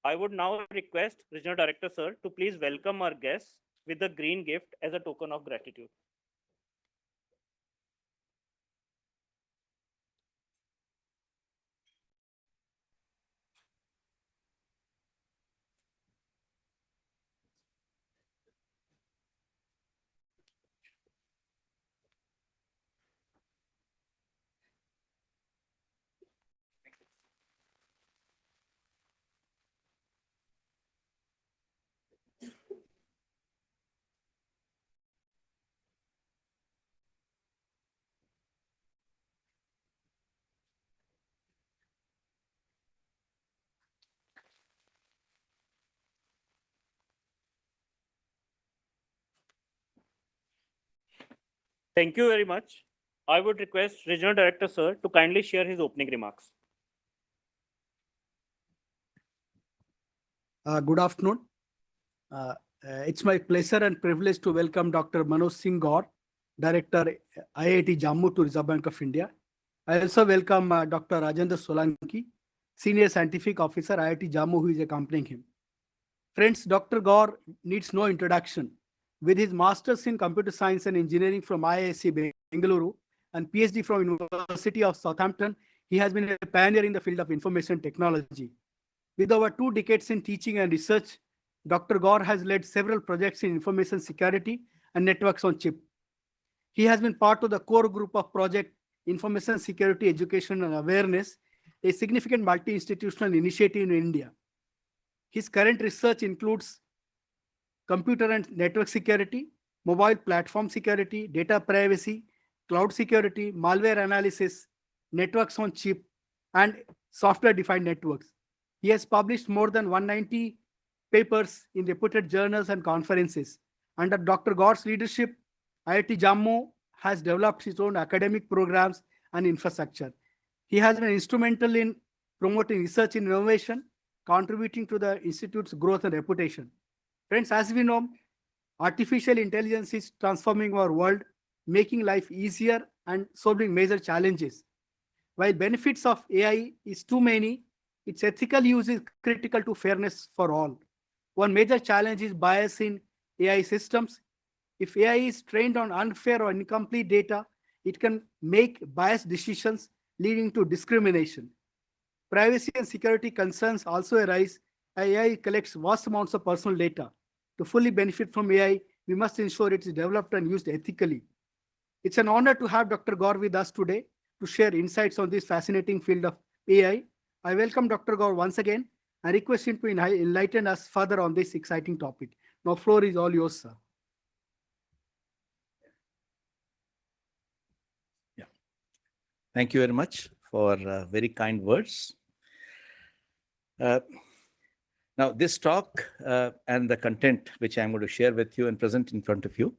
I would now request Regional Director Sir to please welcome our guests with the green gift as a token of gratitude. Thank you very much. I would request Regional Director Sir to kindly share his opening remarks. Good afternoon. It's my pleasure and privilege to welcome Dr. Manoj Singh Gaur, Director IIT Jammu to Reserve Bank of India. I also welcome Dr. Rajendra Solanki, Senior Scientific Officer IIT Jammu, who is accompanying him. Friends, Dr. Gaur needs no introduction. With his Masters in Computer Science and Engineering from IISc Bengaluru and PhD from University of Southampton, he has been a pioneer in the field of information technology. With over 2 decades in teaching and research, Dr. Gaur has led several projects in information security and networks on chip. He has been part of the core group of Project Information Security Education and Awareness, a significant multi-institutional initiative in India. His current research includes computer and network security, mobile platform security, data privacy, cloud security, malware analysis, networks on chip, and software-defined networks. He has published more than 190 papers in reputed journals and conferences. Under Dr. Gaur's leadership, IIT Jammu has developed its own academic programs and infrastructure. He has been instrumental in promoting research and innovation, contributing to the institute's growth and reputation. Friends, as we know, artificial intelligence is transforming our world, making life easier and solving major challenges. While benefits of AI is too many, its ethical use is critical to fairness for all. One major challenge is bias in AI systems. If AI is trained on unfair or incomplete data, it can make biased decisions leading to discrimination. Privacy and security concerns also arise as AI collects vast amounts of personal data. To fully benefit from AI, we must ensure it is developed and used ethically. It's an honor to have Dr. Gaur with us today to share insights on this fascinating field of AI. I welcome Dr. Gaur once again and request him to enlighten us further on this exciting topic. Now, floor is all yours, sir. Yeah. Thank you very much for very kind words. Now, this talk and the content which I'm going to share with you and present in front of you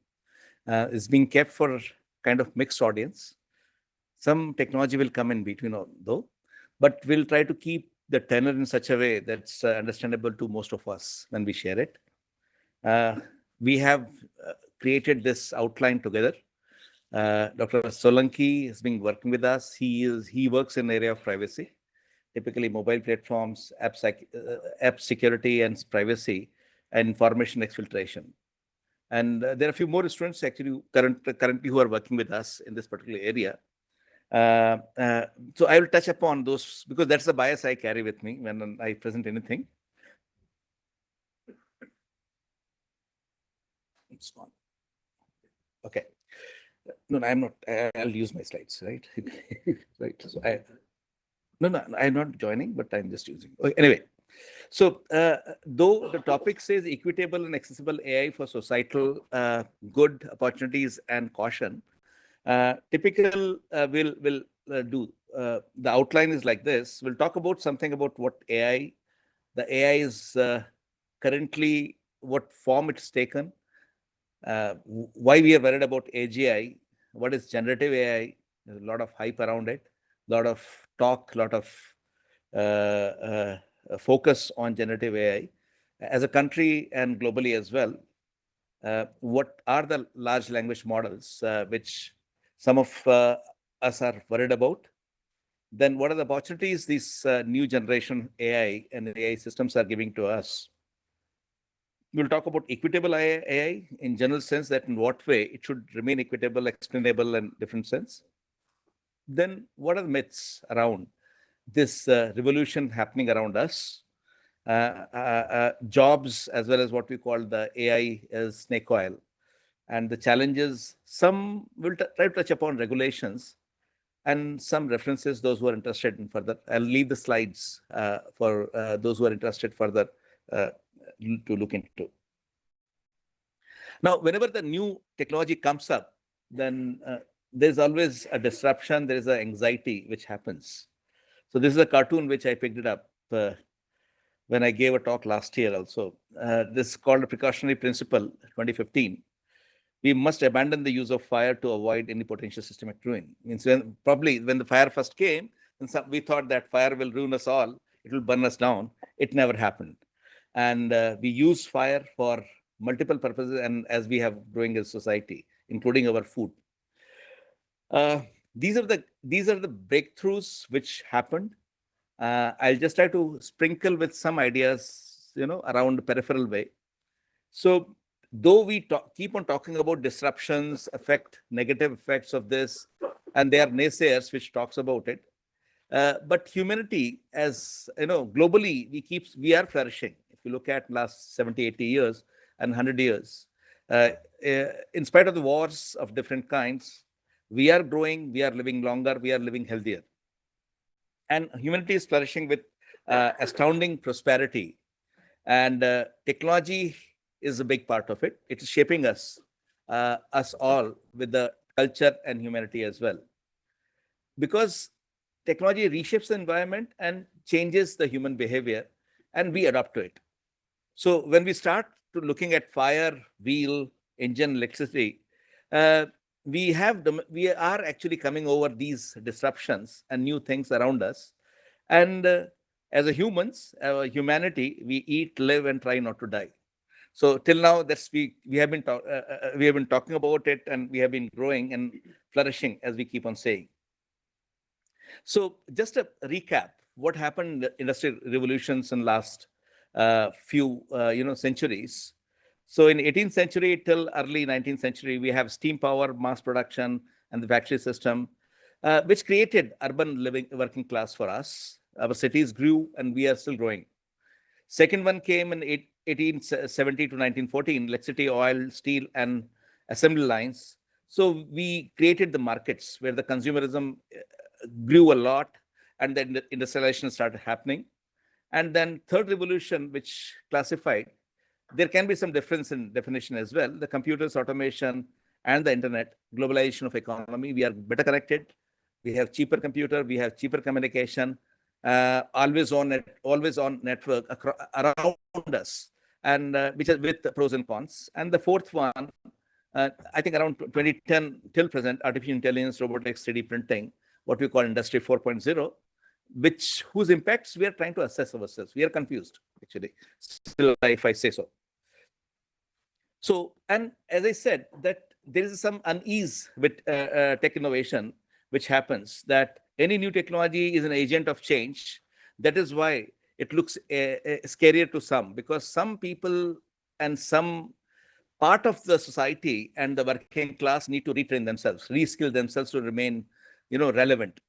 is being kept for kind of mixed audience. Some technology will come in between though, but we'll try to keep the tenor in such a way that's understandable to most of us when we share it. We have created this outline together. Dr. Solanki has been working with us. He works in the area of privacy, typically mobile platforms, app security and privacy, and information exfiltration. And there are a few more students actually currently who are working with us in this particular area. So I will touch upon those because that's the bias I carry with me when I present anything. It's gone. Okay. No, I'm not. I'll use my slides, right? Right. So no, I'm not joining, but I'm just using. Okay, anyway, so though the topic says equitable and accessible AI for societal good, opportunities, and caution, typical will do. The outline is like this. We'll talk about something about what AI, the AI is currently, what form it's taken, why we are worried about AGI, what is generative AI. There's a lot of hype around it, a lot of talk, a lot of focus on generative AI as a country and globally as well. What are the large language models which some of us are worried about? then what are the opportunities these new generation AI and AI systems are giving to us? We'll talk about equitable AI in general sense, that in what way it should remain equitable, explainable, and different sense. Then what are the myths around this revolution happening around us? Jobs, as well as what we call the AI as snake oil, and the challenges. Some will try to touch upon regulations and some references, those who are interested in further. I'll leave the slides for those who are interested further to look into. Now, whenever the new technology comes up, then there's always a disruption, there is an anxiety which happens. So this is a cartoon which I picked it up when I gave a talk last year also. This is called a precautionary principle, 2015. We must abandon the use of fire to avoid any potential systemic ruin. Means probably when the fire first came, we thought that fire will ruin us all, it will burn us down. It never happened. And we use fire for multiple purposes, and as we have growing as society, including our food. These are the breakthroughs which happened. I'll just try to sprinkle with some ideas, around the peripheral way. So though we keep on talking about disruptions, negative effects of this, and there are naysayers which talks about it, but humanity, as globally, we are flourishing. If you look at last 70, 80 years and 100 years, in spite of the wars of different kinds, we are growing, we are living longer, we are living healthier. And humanity is flourishing with astounding prosperity. And technology is a big part of it. It is shaping us all with the culture and humanity as well. Because technology reshapes the environment and changes the human behavior, and we adapt to it. So when we start to looking at fire, wheel, engine, electricity, we are actually coming over these disruptions and new things around us. And as a humanity, we eat, live, and try not to die. So till now, we have been talking about it, and we have been growing and flourishing, as we keep on saying. So just a recap, what happened in the industrial revolutions in last few centuries. So in 18th century till early 19th century, we have steam power, mass production, and the factory system, which created urban living, working class for us. Our cities grew, and we are still growing. Second one came in 1870 to 1914, electricity, oil, steel, and assembly lines. So we created the markets where the consumerism grew a lot, and then the industrialization started happening. And then third revolution, which classified, there can be some difference in definition as well. The computers, automation, and the internet, globalization of economy. We are better connected. We have cheaper computer. We have cheaper communication. Always on network around us, and which is with the pros and cons. And the fourth one, I think around 2010 till present, artificial intelligence, robotics, 3D printing, what we call Industry 4.0. whose impacts we are trying to assess ourselves. We are confused, actually, still, if I say so. So, and as I said, that there is some unease with tech innovation, which happens, that any new technology is an agent of change. That is why it looks scarier to some, because some people and some part of the society and the working class need to retrain themselves, reskill themselves to remain, relevant.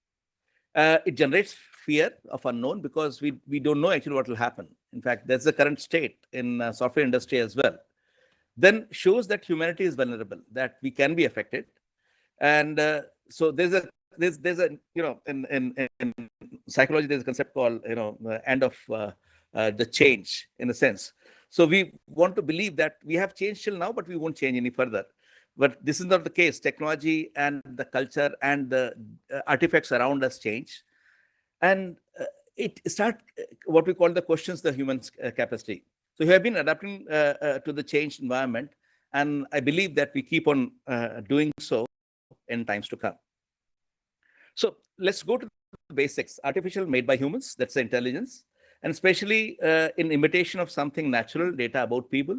It generates fear of unknown, because we don't know actually what will happen. In fact, that's the current state in software industry as well. Then shows that humanity is vulnerable, that we can be affected. And so there's a in psychology, there's a concept called the end of the change, in a sense. So we want to believe that we have changed till now, but we won't change any further. But this is not the case. Technology and the culture and the artifacts around us change, and it start what we call the questions the human capacity. So we have been adapting to the changed environment, and I believe that we keep on doing so in times to come. So let's go to the basics. Artificial, made by humans, that's the intelligence, and especially in imitation of something natural, data about people.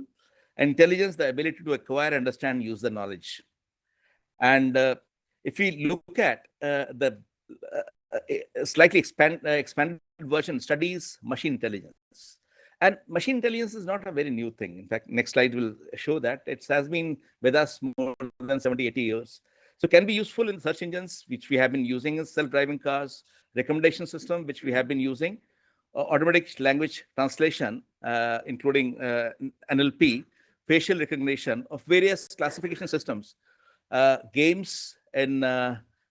Intelligence, the ability to acquire, understand, use the knowledge. And if we look at the a slightly expanded version studies machine intelligence. And machine intelligence is not a very new thing. In fact, next slide will show that it has been with us more than 70, 80 years. So can be useful in search engines, which we have been using in self-driving cars, recommendation system, which we have been using, automatic language translation, including NLP, facial recognition of various classification systems, games and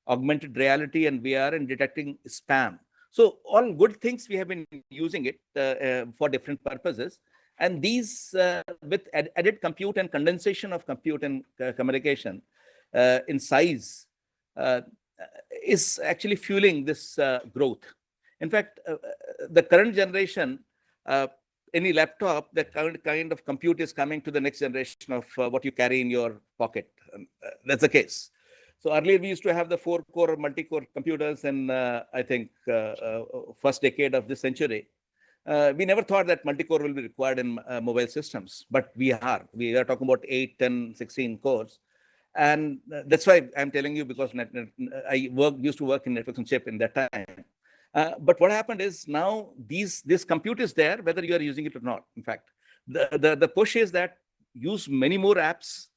augmented reality and VR, and detecting spam. So all good things, we have been using it for different purposes. And these with added compute and condensation of compute and communication in size is actually fueling this growth. In fact, the current generation, any laptop, that kind of compute is coming to the next generation of what you carry in your pocket. That's the case. So earlier we used to have the 4-core multi-core computers in, I think, first decade of this century. We never thought that multi-core will be required in mobile systems, but we are. We are talking about 8, 10, 16 cores. And that's why I'm telling you, because I used to work in networks and chip in that time. But what happened is now this compute is there, whether you are using it or not. In fact, the push is that use many more apps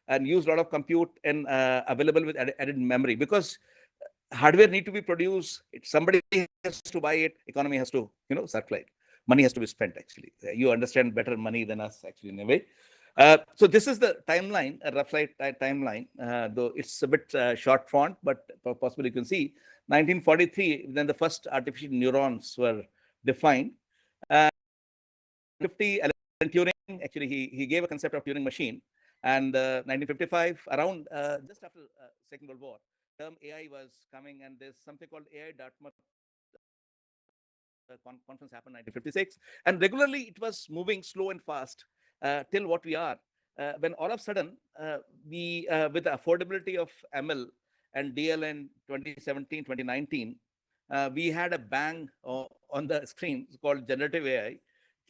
and use a lot of compute and available with added memory, because hardware need to be produced. Somebody has to buy it. Economy has to, circulate. Money has to be spent. Actually, you understand better money than us. Actually, in a way. So this is the timeline, a rough timeline, though it's a bit short font, but possibly you can see 1943, then the first artificial neurons were defined. 50, Alan Turing, actually, he gave a concept of Turing machine. And 1955, around just after Second World War, term AI was coming, and there's something called AI Dartmouth conference happened in 1956. And regularly it was moving slow and fast till what we are. When all of a sudden, we, with the affordability of ML and DL in 2017, 2019, we had a bang on the screen called generative AI,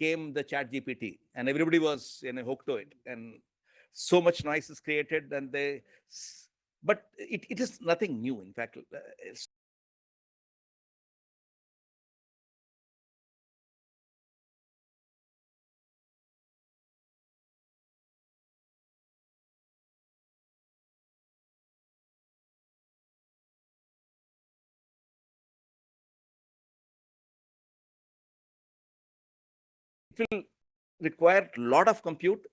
came the Chat GPT, and everybody was hooked to it. And so much noise is created, and but it is nothing new. In fact, it will require a lot of compute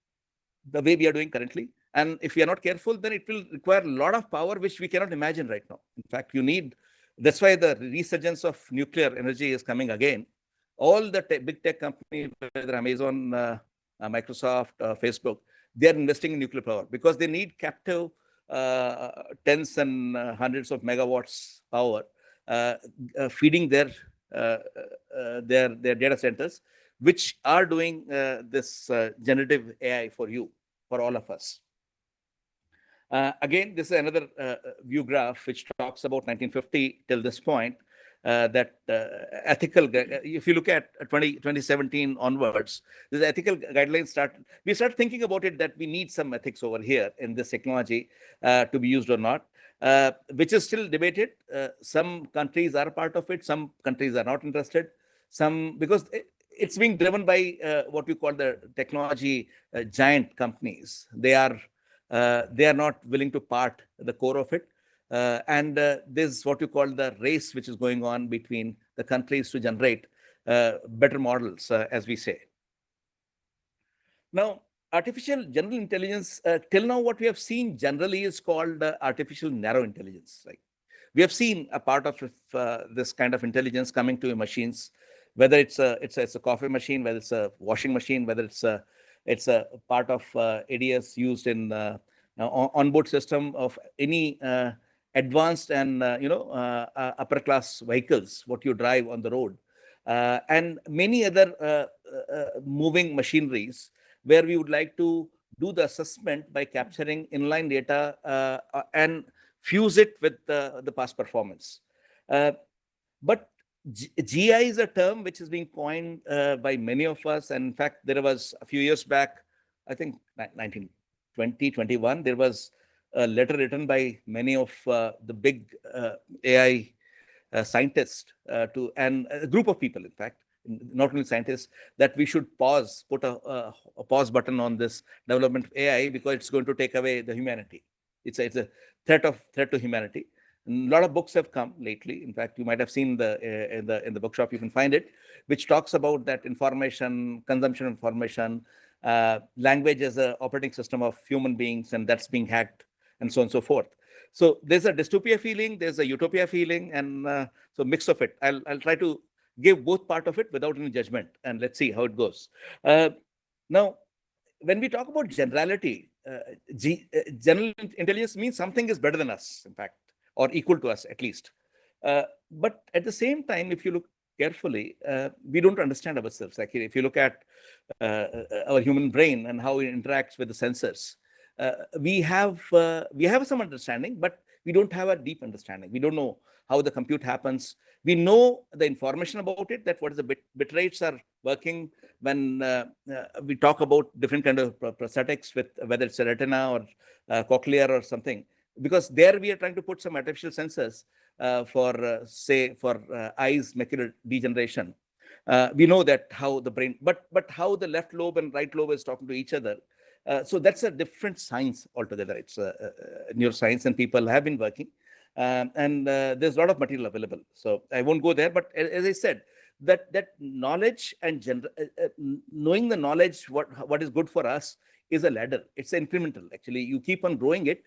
the way we are doing currently. And if we are not careful, then it will require a lot of power, which we cannot imagine right now. In fact, that's why the resurgence of nuclear energy is coming again. All the big tech companies, whether Amazon, Microsoft, Facebook, they are investing in nuclear power because they need captive tens and hundreds of megawatts power feeding their data centers, which are doing this generative AI for all of us. Again, this is another view graph which talks about 1950 till this point. That ethical, if you look at 2017 onwards, this ethical guidelines we start thinking about it, that we need some ethics over here in this technology to be used or not, which is still debated. Some countries are part of it, some countries are not interested. Because it's being driven by what we call the technology giant companies. They are not willing to part the core of it. And there's what you call the race, which is going on between the countries to generate better models, as we say. Now, artificial general intelligence, till now, what we have seen generally is called artificial narrow intelligence. Like, we have seen a part of this kind of intelligence coming to machines, whether it's a coffee machine, whether it's a washing machine, whether it's a part of ADS used in onboard system of any advanced and upper class vehicles, what you drive on the road, and many other moving machineries, where we would like to do the assessment by capturing inline data and fuse it with the past performance. But GI is a term which is being coined by many of us. And in fact, there was a few years back, I think 2021, there was a letter written by many of the big AI scientists and a group of people, in fact, not only scientists, that we should put a pause button on this development of AI because it's going to take away the humanity. It's a threat to humanity. A lot of books have come lately. In fact, you might have seen in the bookshop, you can find it, which talks about that information, consumption of information, language as an operating system of human beings, and that's being hacked, and so on and so forth. So there's a dystopia feeling, there's a utopia feeling, and so mix of it. I'll try to give both part of it without any judgment, and let's see how it goes. Now, when we talk about generality, general intelligence means something is better than us, in fact, or equal to us at least. But at the same time, if you look carefully, we don't understand ourselves. Like if you look at our human brain and how it interacts with the sensors, we have some understanding, but we don't have a deep understanding. We don't know how the compute happens. We know the information about it, that what is the bit rates are working when we talk about different kind of prosthetics, with whether it's a retina or cochlear or something, because there we are trying to put some artificial sensors for eyes macular degeneration. We know that how the brain, but how the left lobe and right lobe is talking to each other. So that's a different science altogether. It's neuroscience, and people have been working, and there's a lot of material available. So I won't go there. But as I said, that knowledge and knowing the knowledge, what is good for us, is a ladder. It's incremental. Actually, you keep on growing it,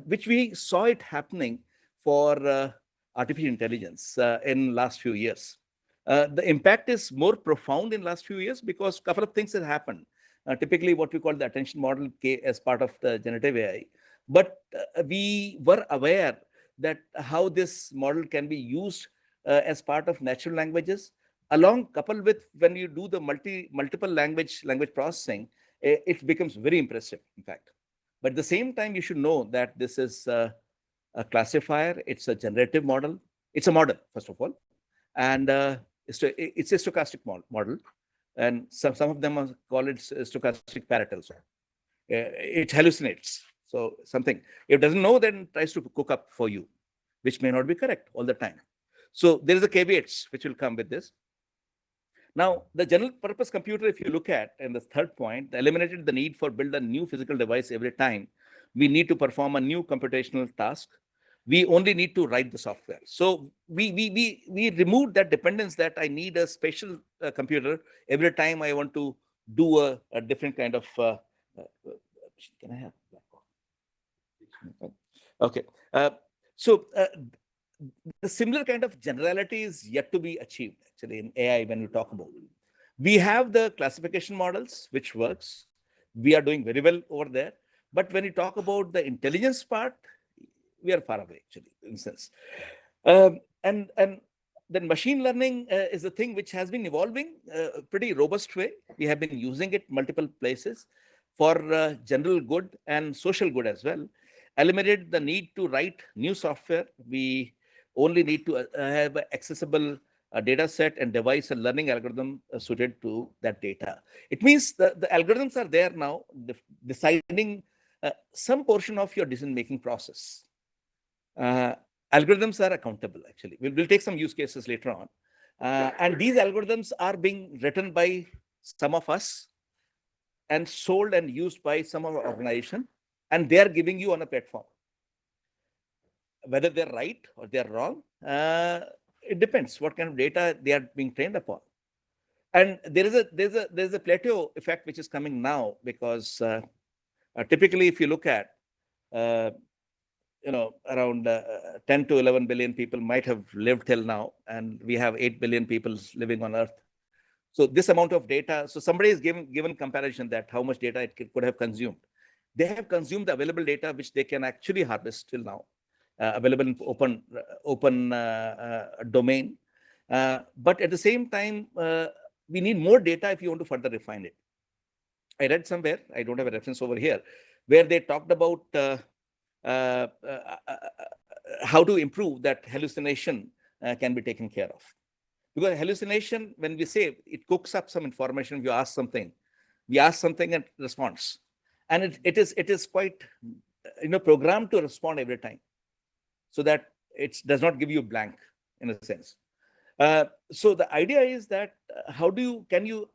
which we saw it happening for artificial intelligence in last few years. The impact is more profound in last few years because a couple of things have happened. Typically what we call the attention model as part of the generative AI. But we were aware that how this model can be used as part of natural languages, coupled with when you do the multiple language processing, it becomes very impressive, in fact. But at the same time, you should know that this is a classifier. It's a generative model. It's a model, first of all. And it's a stochastic model. And some of them call it stochastic parrot also. It hallucinates. So something, if it doesn't know, then it tries to cook up for you, which may not be correct all the time. So there is a caveats which will come with this. Now, the general purpose computer, if you look at, and the third point, eliminated the need for build a new physical device every time we need to perform a new computational task. We only need to write the software. So we removed that dependence that I need a special computer every time I want to do a different kind of. Can I have? Okay. So the similar kind of generality is yet to be achieved actually in AI when we talk about it. We have the classification models, which works. We are doing very well over there. But when you talk about the intelligence part, we are far away, actually, in a sense. And then machine learning is the thing which has been evolving pretty robust way. We have been using it multiple places for general good and social good as well. Eliminated the need to write new software. We only need to have an accessible data set and devise a learning algorithm suited to that data. It means the algorithms are there now, deciding some portion of your decision-making process. Algorithms are accountable, actually. We'll take some use cases later on. And these algorithms are being written by some of us and sold and used by some of our organization, and they are giving you on a platform. Whether they're right or they're wrong, it depends what kind of data they are being trained upon. And there's a plateau effect which is coming now because typically, if you look at around 10 to 11 billion people might have lived till now, and we have 8 billion people living on Earth. So this amount of data, so somebody is given comparison that how much data it could have consumed. They have consumed the available data which they can actually harvest till now, available in open domain. But at the same time, we need more data if you want to further refine it. I read somewhere, I don't have a reference over here, where they talked about how to improve that hallucination can be taken care of. Because hallucination, when we say it cooks up some information, we ask something and responds. And it is quite programmed to respond every time, so that it does not give you blank in a sense. So the idea is that can you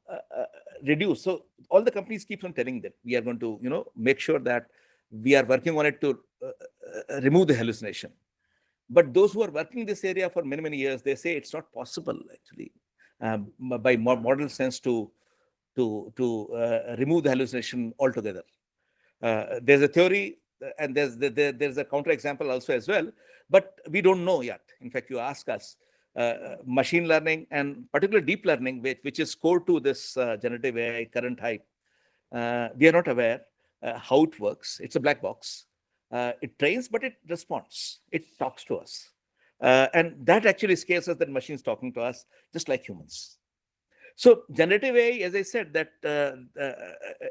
reduce? So all the companies keep on telling that we are going to, make sure that we are working on it to remove the hallucination. But those who are working in this area for many, many years, they say it's not possible actually by model sense to remove the hallucination altogether. There's a theory and there's a counterexample also as well, but we don't know yet. In fact, you ask us, machine learning and particularly deep learning, which is core to this generative AI current hype, we are not aware how it works. It's a black box. It trains, but it responds. It talks to us. And that actually scares us, that machines talking to us, just like humans. So generative AI, as I said, that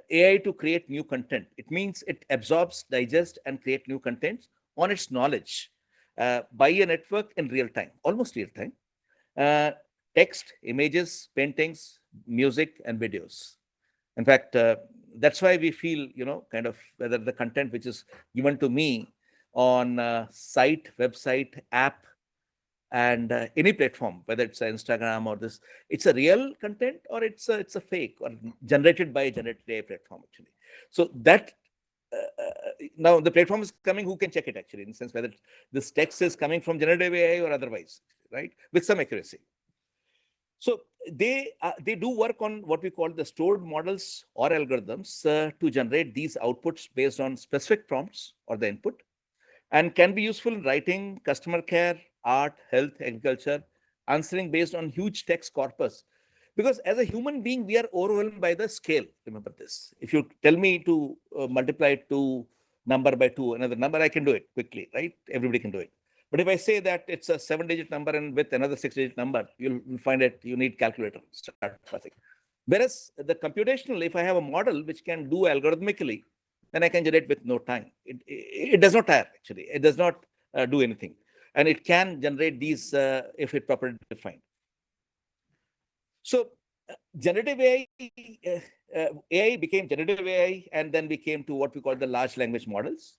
AI to create new content. It means it absorbs, digests, and create new contents on its knowledge by a network in real time, almost real time. Text, images, paintings, music, and videos. In fact, that's why we feel, kind of whether the content which is given to me on site, website, app, and any platform, whether it's Instagram or this, it's a real content or it's a fake or generated by a generative AI platform actually. So that now the platform is coming, who can check it actually, in the sense whether this text is coming from generative AI or otherwise, right, with some accuracy. So they do work on what we call the stored models or algorithms to generate these outputs based on specific prompts or the input, and can be useful in writing, customer care, art, health, agriculture, answering based on huge text corpus. Because as a human being, we are overwhelmed by the scale. Remember this. If you tell me to multiply 2 number by 2, another number, I can do it quickly, right? Everybody can do it. But if I say that it's a 7-digit number and with another 6-digit number, you'll find it, you need calculator. Start passing. Whereas the computational, if I have a model which can do algorithmically, then I can generate with no time. It does not tire, actually. It does not do anything. And it can generate these if it properly defined. So generative AI became generative AI, and then we came to what we call the large language models.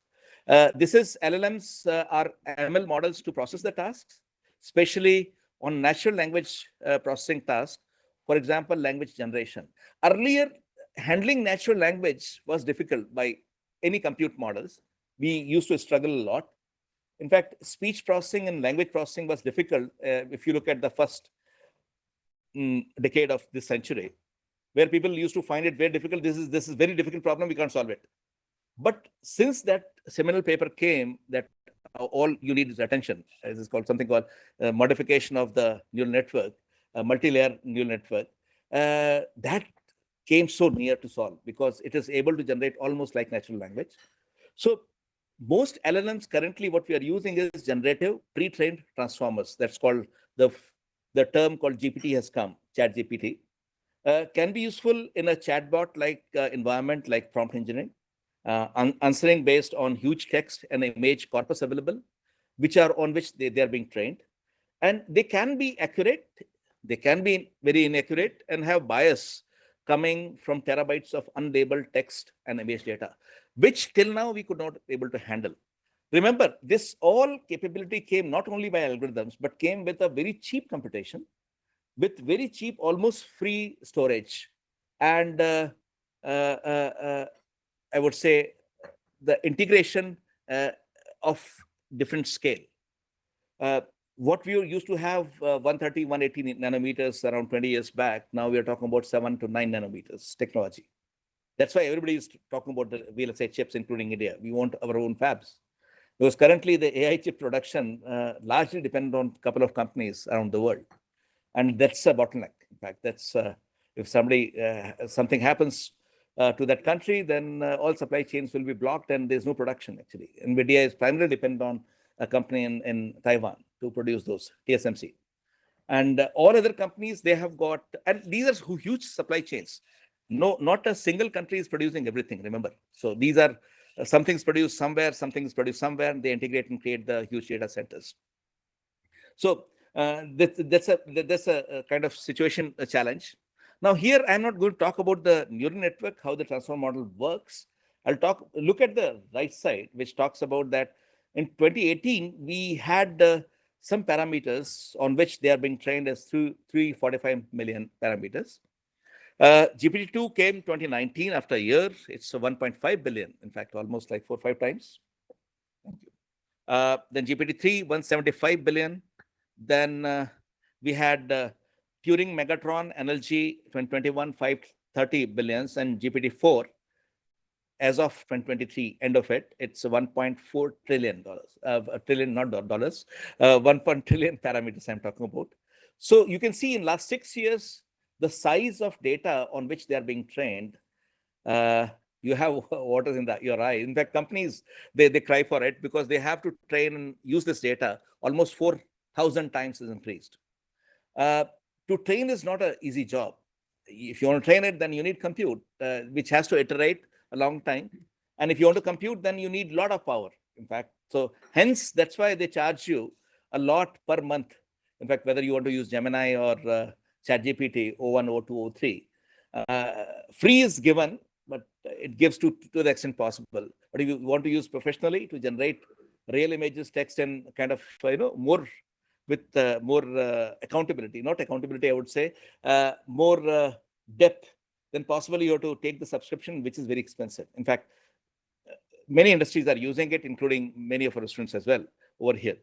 This is LLMs are ML models to process the tasks, especially on natural language processing tasks. For example, language generation. Earlier, handling natural language was difficult by any compute models. We used to struggle a lot. In fact, speech processing and language processing was difficult if you look at the first decade of this century, where people used to find it very difficult. This is very difficult problem, we can't solve it. But since that seminal paper came, that all you need is attention, as is called something called modification of the neural network, multi-layer neural network, that came so near to solve because it is able to generate almost like natural language. So most LLMs currently, what we are using is generative pre-trained transformers. That's called the term called GPT has come, Chat GPT. Can be useful in a chatbot like environment like prompt engineering, answering based on huge text and image corpus available, which are on which they are being trained. And they can be accurate, they can be very inaccurate and have bias coming from terabytes of unlabeled text and image data, which till now we could not be able to handle. Remember, this all capability came not only by algorithms, but came with a very cheap computation, with very cheap, almost free storage. And I would say the integration of different scale. What we used to have 130, 180 nanometers around 20 years back, now we are talking about 7 to 9 nanometers technology. That's why everybody is talking about the VLSI chips, including India. We want our own fabs. Because currently the AI chip production largely depends on a couple of companies around the world. And that's a bottleneck. In fact, that's if something happens to that country, then all supply chains will be blocked and there's no production actually. NVIDIA is primarily dependent on a company in Taiwan to produce those, TSMC. And all other companies, they have got, and these are huge supply chains. No, not a single country is producing everything, remember. So these are some things produced somewhere, some things produced somewhere, and they integrate and create the huge data centers. So that's a kind of situation, a challenge. Now here, I'm not going to talk about the neural network, how the transformer model works. I'll look at the right side, which talks about that in 2018, we had some parameters on which they are being trained as 345 million parameters. GPT-2 came 2019 after a year. It's 1.5 billion, in fact, almost like 4 or 5 times. Thank you. Then GPT-3, 175 billion. Then we had Turing Megatron NLG 2021, 530 billions, and GPT-4 as of 2023, end of it, it's $1.4 trillion. A trillion, not dollars, 1 trillion parameters I'm talking about. So you can see in last 6 years, the size of data on which they are being trained, you have water in your eye. In fact, companies, they cry for it because they have to train and use this data almost 4,000 times is increased. To train is not an easy job. If you want to train it, then you need compute, which has to iterate a long time. And if you want to compute, then you need a lot of power, in fact. So hence, that's why they charge you a lot per month. In fact, whether you want to use Gemini or ChatGPT, O1, O2, O3, free is given, but it gives to the extent possible. But if you want to use professionally to generate real images, text, and kind of, more with more accountability, not accountability, I would say, more depth, then possibly you have to take the subscription, which is very expensive. In fact, many industries are using it, including many of our students as well over here.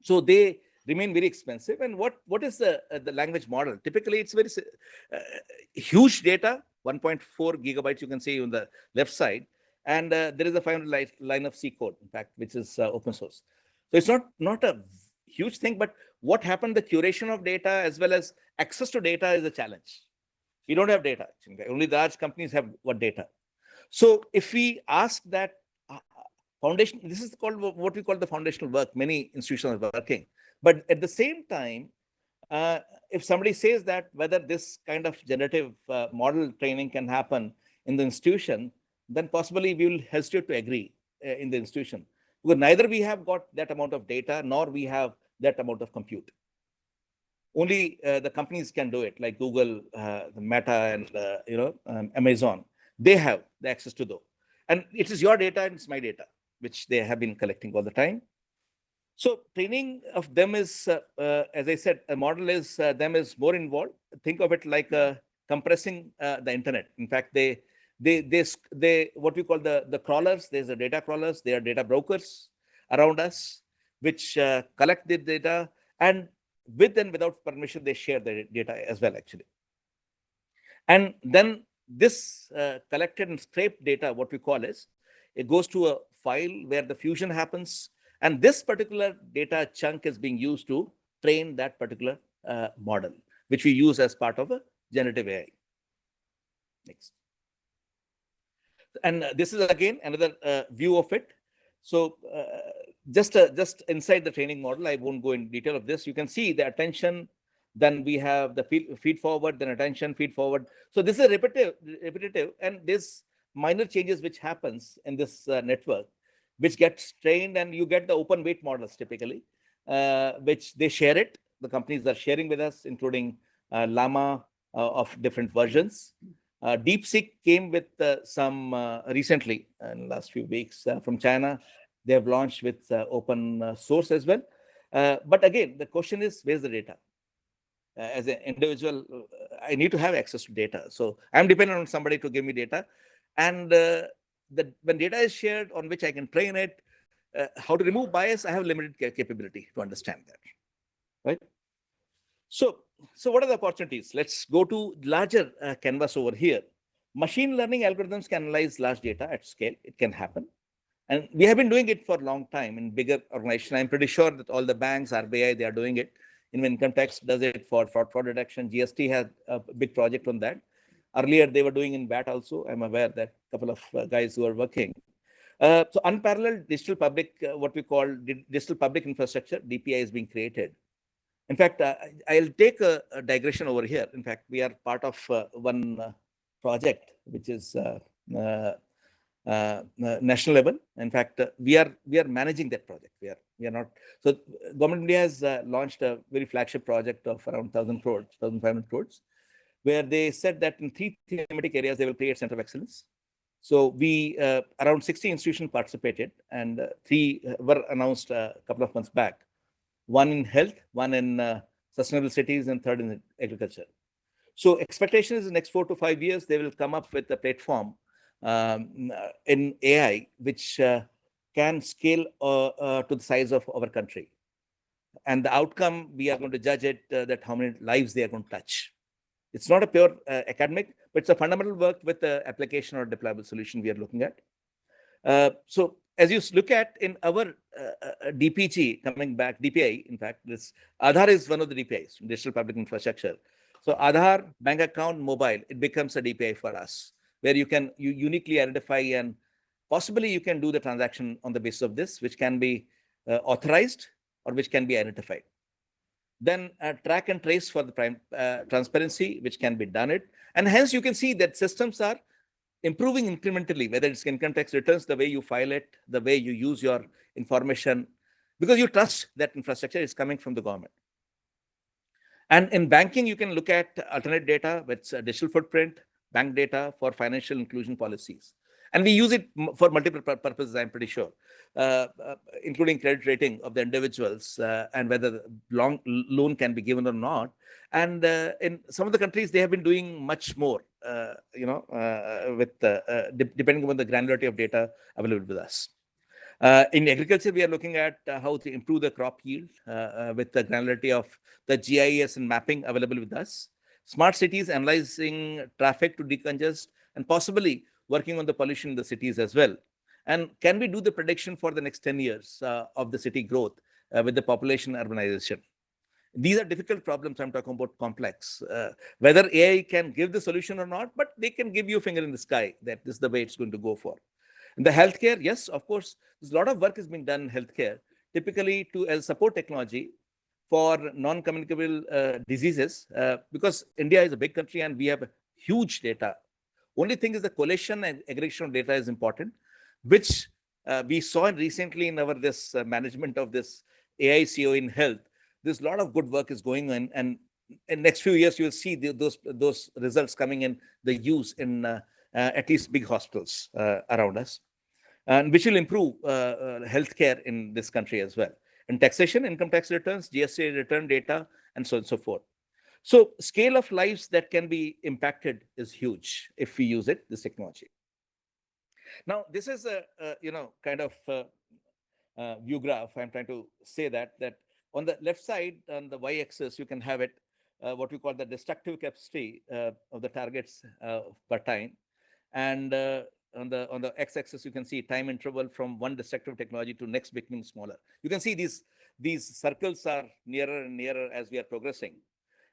So they remain very expensive. And what is the language model? Typically, it's very huge data, 1.4 gigabytes, you can see on the left side. And there is a 500 line of C code, in fact, which is open source. So it's not a huge thing, but what happened, the curation of data as well as access to data is a challenge. We don't have data. Only large companies have what data. So if we ask that foundation, this is called what we call the foundational work. Many institutions are working. But at the same time, if somebody says that whether this kind of generative model training can happen in the institution, then possibly we will hesitate to agree in the institution. Because neither we have got that amount of data, nor we have that amount of compute. Only the companies can do it, like Google, the Meta, and Amazon. They have the access to those. And it is your data and it's my data, which they have been collecting all the time. So training of them is, as I said, a model is them is more involved. Think of it like compressing the internet. In fact, they what we call the crawlers. There's the data crawlers. They are data brokers around us, which collect the data, and with and without permission, they share the data as well, actually. And then this collected and scraped data, what we call is, it goes to a file where the fusion happens. And this particular data chunk is being used to train that particular model, which we use as part of a generative AI. Next. And this is again another view of it. So just inside the training model, I won't go in detail of this. You can see the attention, then we have the feed forward, then attention, feed forward. So this is repetitive, and there's minor changes which happens in this network, which gets trained, and you get the open weight models typically, which they share it. The companies are sharing with us, including Llama of different versions. DeepSeek came with some recently in the last few weeks from China. They have launched with open source as well. But again, the question is, where's the data? As an individual, I need to have access to data. So I'm dependent on somebody to give me data. And when data is shared on which I can train it, how to remove bias, I have limited capability to understand that, right? So what are the opportunities? Let's go to larger canvas over here. Machine learning algorithms can analyze large data at scale. It can happen. And we have been doing it for a long time in bigger organizations. I'm pretty sure that all the banks, RBI, they are doing it. Income tax does it for fraud reduction. GST has a big project on that. Earlier, they were doing in VAT also. I'm aware that a couple of guys who are working. So unparalleled digital public, what we call digital public infrastructure, DPI, is being created. In fact, I'll take a digression over here. In fact, we are part of one project, which is national level. In fact, we are managing that project. We are not. So Government of India has launched a very flagship project of around 1,000 crores, 1,500 crores, where they said that in 3 thematic areas, they will create center of excellence. So we, around 60 institutions participated, and 3 were announced a couple of months back. one in health, one in sustainable cities, and third in agriculture. So expectation is the next 4 to 5 years, they will come up with a platform in AI, which can scale to the size of our country. And the outcome, we are going to judge it that how many lives they are going to touch. It's not a pure academic, but it's a fundamental work with the application or deployable solution we are looking at. So as you look at in our DPG, coming back, DPI, in fact, this Aadhaar is one of the DPIs, digital public infrastructure. So Aadhaar, bank account, mobile, it becomes a DPI for us, where you uniquely identify and possibly you can do the transaction on the basis of this, which can be authorized or which can be identified. Then track and trace for the transparency, which can be done it. And hence you can see that systems are improving incrementally, whether it's income tax returns, the way you file it, the way you use your information, because you trust that infrastructure is coming from the government. And in banking, you can look at alternate data with digital footprint, bank data for financial inclusion policies. And we use it for multiple purposes, I'm pretty sure, including credit rating of the individuals and whether the loan can be given or not. And in some of the countries, they have been doing much more, with depending on the granularity of data available with us. In agriculture, we are looking at how to improve the crop yield with the granularity of the GIS and mapping available with us. Smart cities, analyzing traffic to decongest, and possibly working on the pollution in the cities as well. And can we do the prediction for the next 10 years of the city growth with the population urbanization? These are difficult problems. I'm talking about complex. Whether AI can give the solution or not, but they can give you a finger in the sky that this is the way it's going to go for. In the healthcare, yes, of course, there's a lot of work is being done in healthcare, typically as support technology for non-communicable diseases, because India is a big country and we have huge data. Only thing is the collation and aggregation of data is important, which we saw recently in our management of this AICO in health. There's a lot of good work is going on, and in next few years you will see those results coming in the use in at least big hospitals around us, and which will improve healthcare in this country as well. In taxation, income tax returns, GST return data, and so on and so forth. So scale of lives that can be impacted is huge if we use this technology. Now, this is a kind of view graph. I'm trying to say that on the left side, on the y-axis, you can have it, what we call the destructive capacity of the targets per time. And on the x-axis, you can see time interval from one destructive technology to next becoming smaller. You can see these circles are nearer and nearer as we are progressing.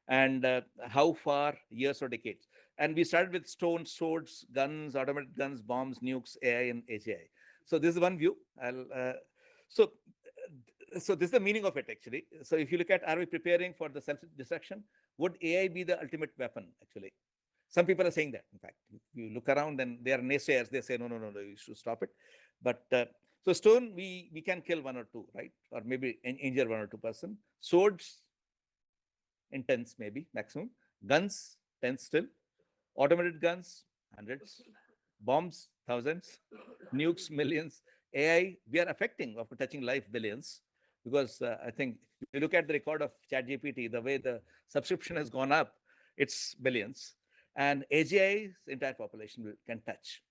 And how far, years or decades. And we started with stones, swords, guns, automated guns, bombs, nukes, AI, and AGI. So this is one view. So this is the meaning of it, actually. So if you look at, are we preparing for the self-destruction? Would AI be the ultimate weapon, actually? Some people are saying that, in fact. You look around and they are naysayers. They say, no, you should stop it. But so stone, we can kill one or two, right? Or maybe injure one or two person. Swords, in tens maybe, maximum. Guns, tens still. Automated guns, hundreds. Bombs, thousands. Nukes, millions. AI, we are affecting after touching life billions. Because I think if you look at the record of ChatGPT, the way the subscription has gone up, it's billions. And AGI's entire population can touch.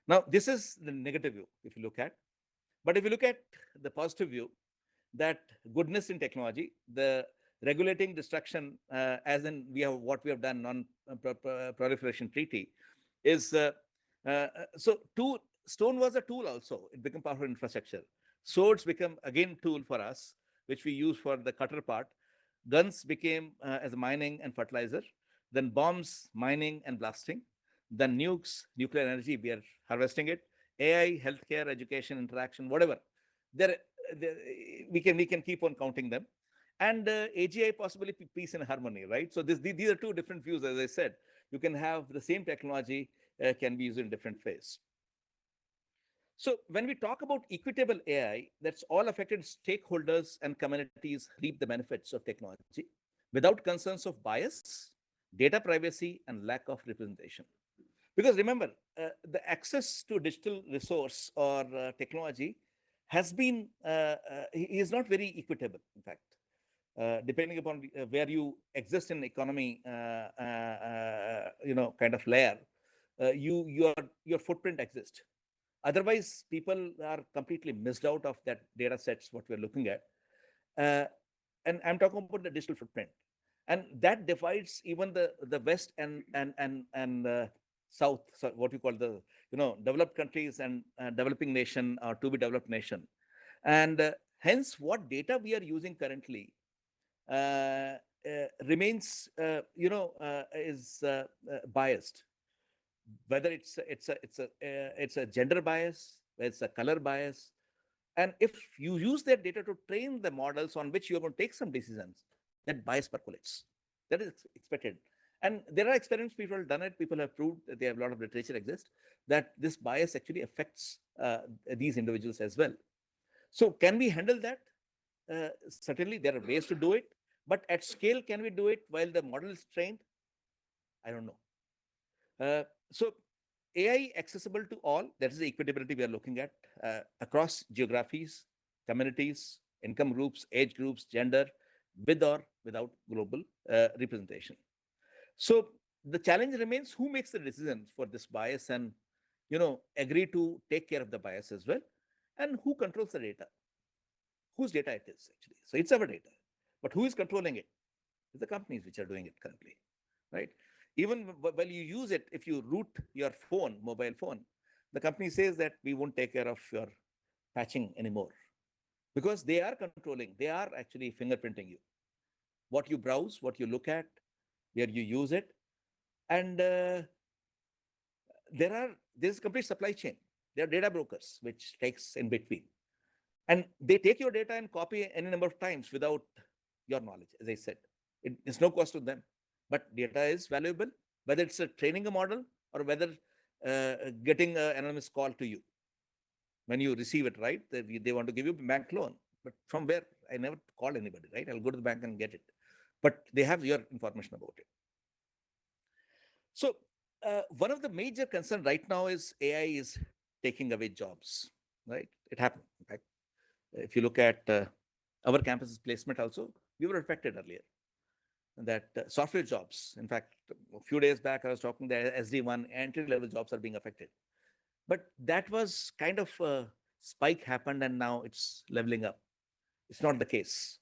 Now, this is the negative view, if you look at. But if you look at the positive view, that goodness in technology, the regulating destruction, as in what we have done non-proliferation treaty, is stone was a tool also. It became powerful infrastructure. Swords become again tool for us, which we use for the cutter part. Guns became as mining and fertilizer. Then bombs, mining and blasting. Then nukes, nuclear energy, we are harvesting it. AI, healthcare, education, interaction, whatever. We can keep on counting them. And AGI, possibly peace and harmony, right? So these are two different views, as I said. You can have the same technology can be used in different ways. So when we talk about equitable AI, that's all affected stakeholders and communities reap the benefits of technology without concerns of bias, data privacy, and lack of representation. Because remember, the access to digital resource or technology has been, is not very equitable, in fact. depending upon where you exist in economy, kind of layer, your footprint exists. Otherwise, people are completely missed out of that data sets, what we're looking at. And I'm talking about the digital footprint. And that divides even the West and South, so what we call the, developed countries and developing nation or to be developed nation. And hence, what data we are using currently remains, is biased. Whether it's a gender bias, whether it's a color bias, and if you use that data to train the models on which you're going to take some decisions, that bias percolates. That is expected. And there are experiments, people have done it, people have proved that they have a lot of literature exists, that this bias actually affects these individuals as well. So can we handle that? Certainly, there are ways to do it, but at scale, can we do it while the model is trained? I don't know. So AI accessible to all, that is the equitability we are looking at across geographies, communities, income groups, age groups, gender, with or without global representation. So the challenge remains, who makes the decisions for this bias and, agree to take care of the bias as well, and who controls the data? Whose data it is actually? So it's our data, but who is controlling it? It's the companies which are doing it currently, right? Even while you use it, if you root your phone, mobile phone, the company says that we won't take care of your patching anymore, because they are controlling, they are actually fingerprinting you. What you browse, what you look at, where you use it. And there's a complete supply chain. There are data brokers, which takes in between. And they take your data and copy any number of times without your knowledge, as I said. It's no cost to them. But data is valuable, whether it's training a model or whether getting an anonymous call to you. When you receive it, right, they want to give you a bank loan. But from where? I never call anybody, right? I'll go to the bank and get it. But they have your information about it. So one of the major concerns right now is AI is taking away jobs, right? It happened. In fact, if you look at our campus placement also, we were affected earlier. That software jobs, in fact, a few days back, I was talking that SD1 entry-level jobs are being affected. But that was kind of a spike happened and now it's leveling up. It's not the case.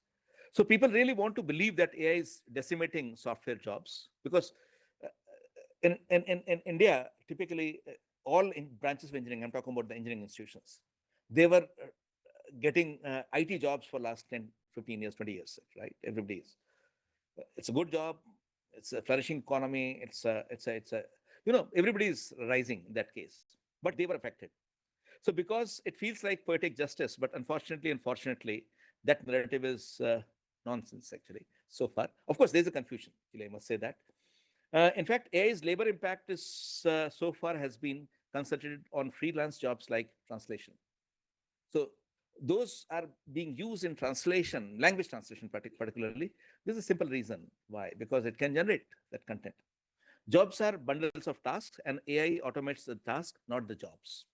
So people really want to believe that AI is decimating software jobs, because in India, typically all in branches of engineering, I'm talking about the engineering institutions, they were getting IT jobs for last 10, 15 years, 20 years, right? Everybody is. It's a good job. It's a flourishing economy. It's a, everybody is rising in that case, but they were affected. So because it feels like poetic justice, but unfortunately, that narrative is nonsense actually so far. Of course, there's a confusion. I must say that. In fact, AI's labor impact is so far has been concentrated on freelance jobs like translation. So those are being used in translation, language translation particularly. There's a simple reason why, because it can generate that content. Jobs are bundles of tasks and AI automates the task, not the jobs.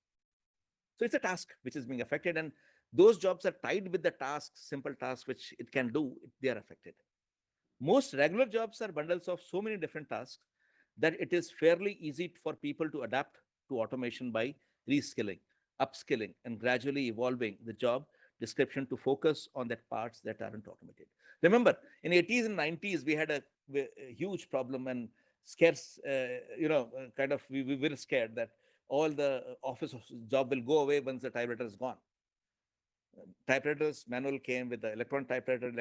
So it's a task which is being affected, and those jobs are tied with the tasks, simple tasks which it can do, they are affected. Most regular jobs are bundles of so many different tasks that it is fairly easy for people to adapt to automation by reskilling, upskilling, and gradually evolving the job description to focus on that parts that aren't automated. Remember, in 80s and 90s, we had a huge problem and scarce, we were scared that all the office job will go away once the typewriter is gone. Typewriters, manual came with the electronic typewriter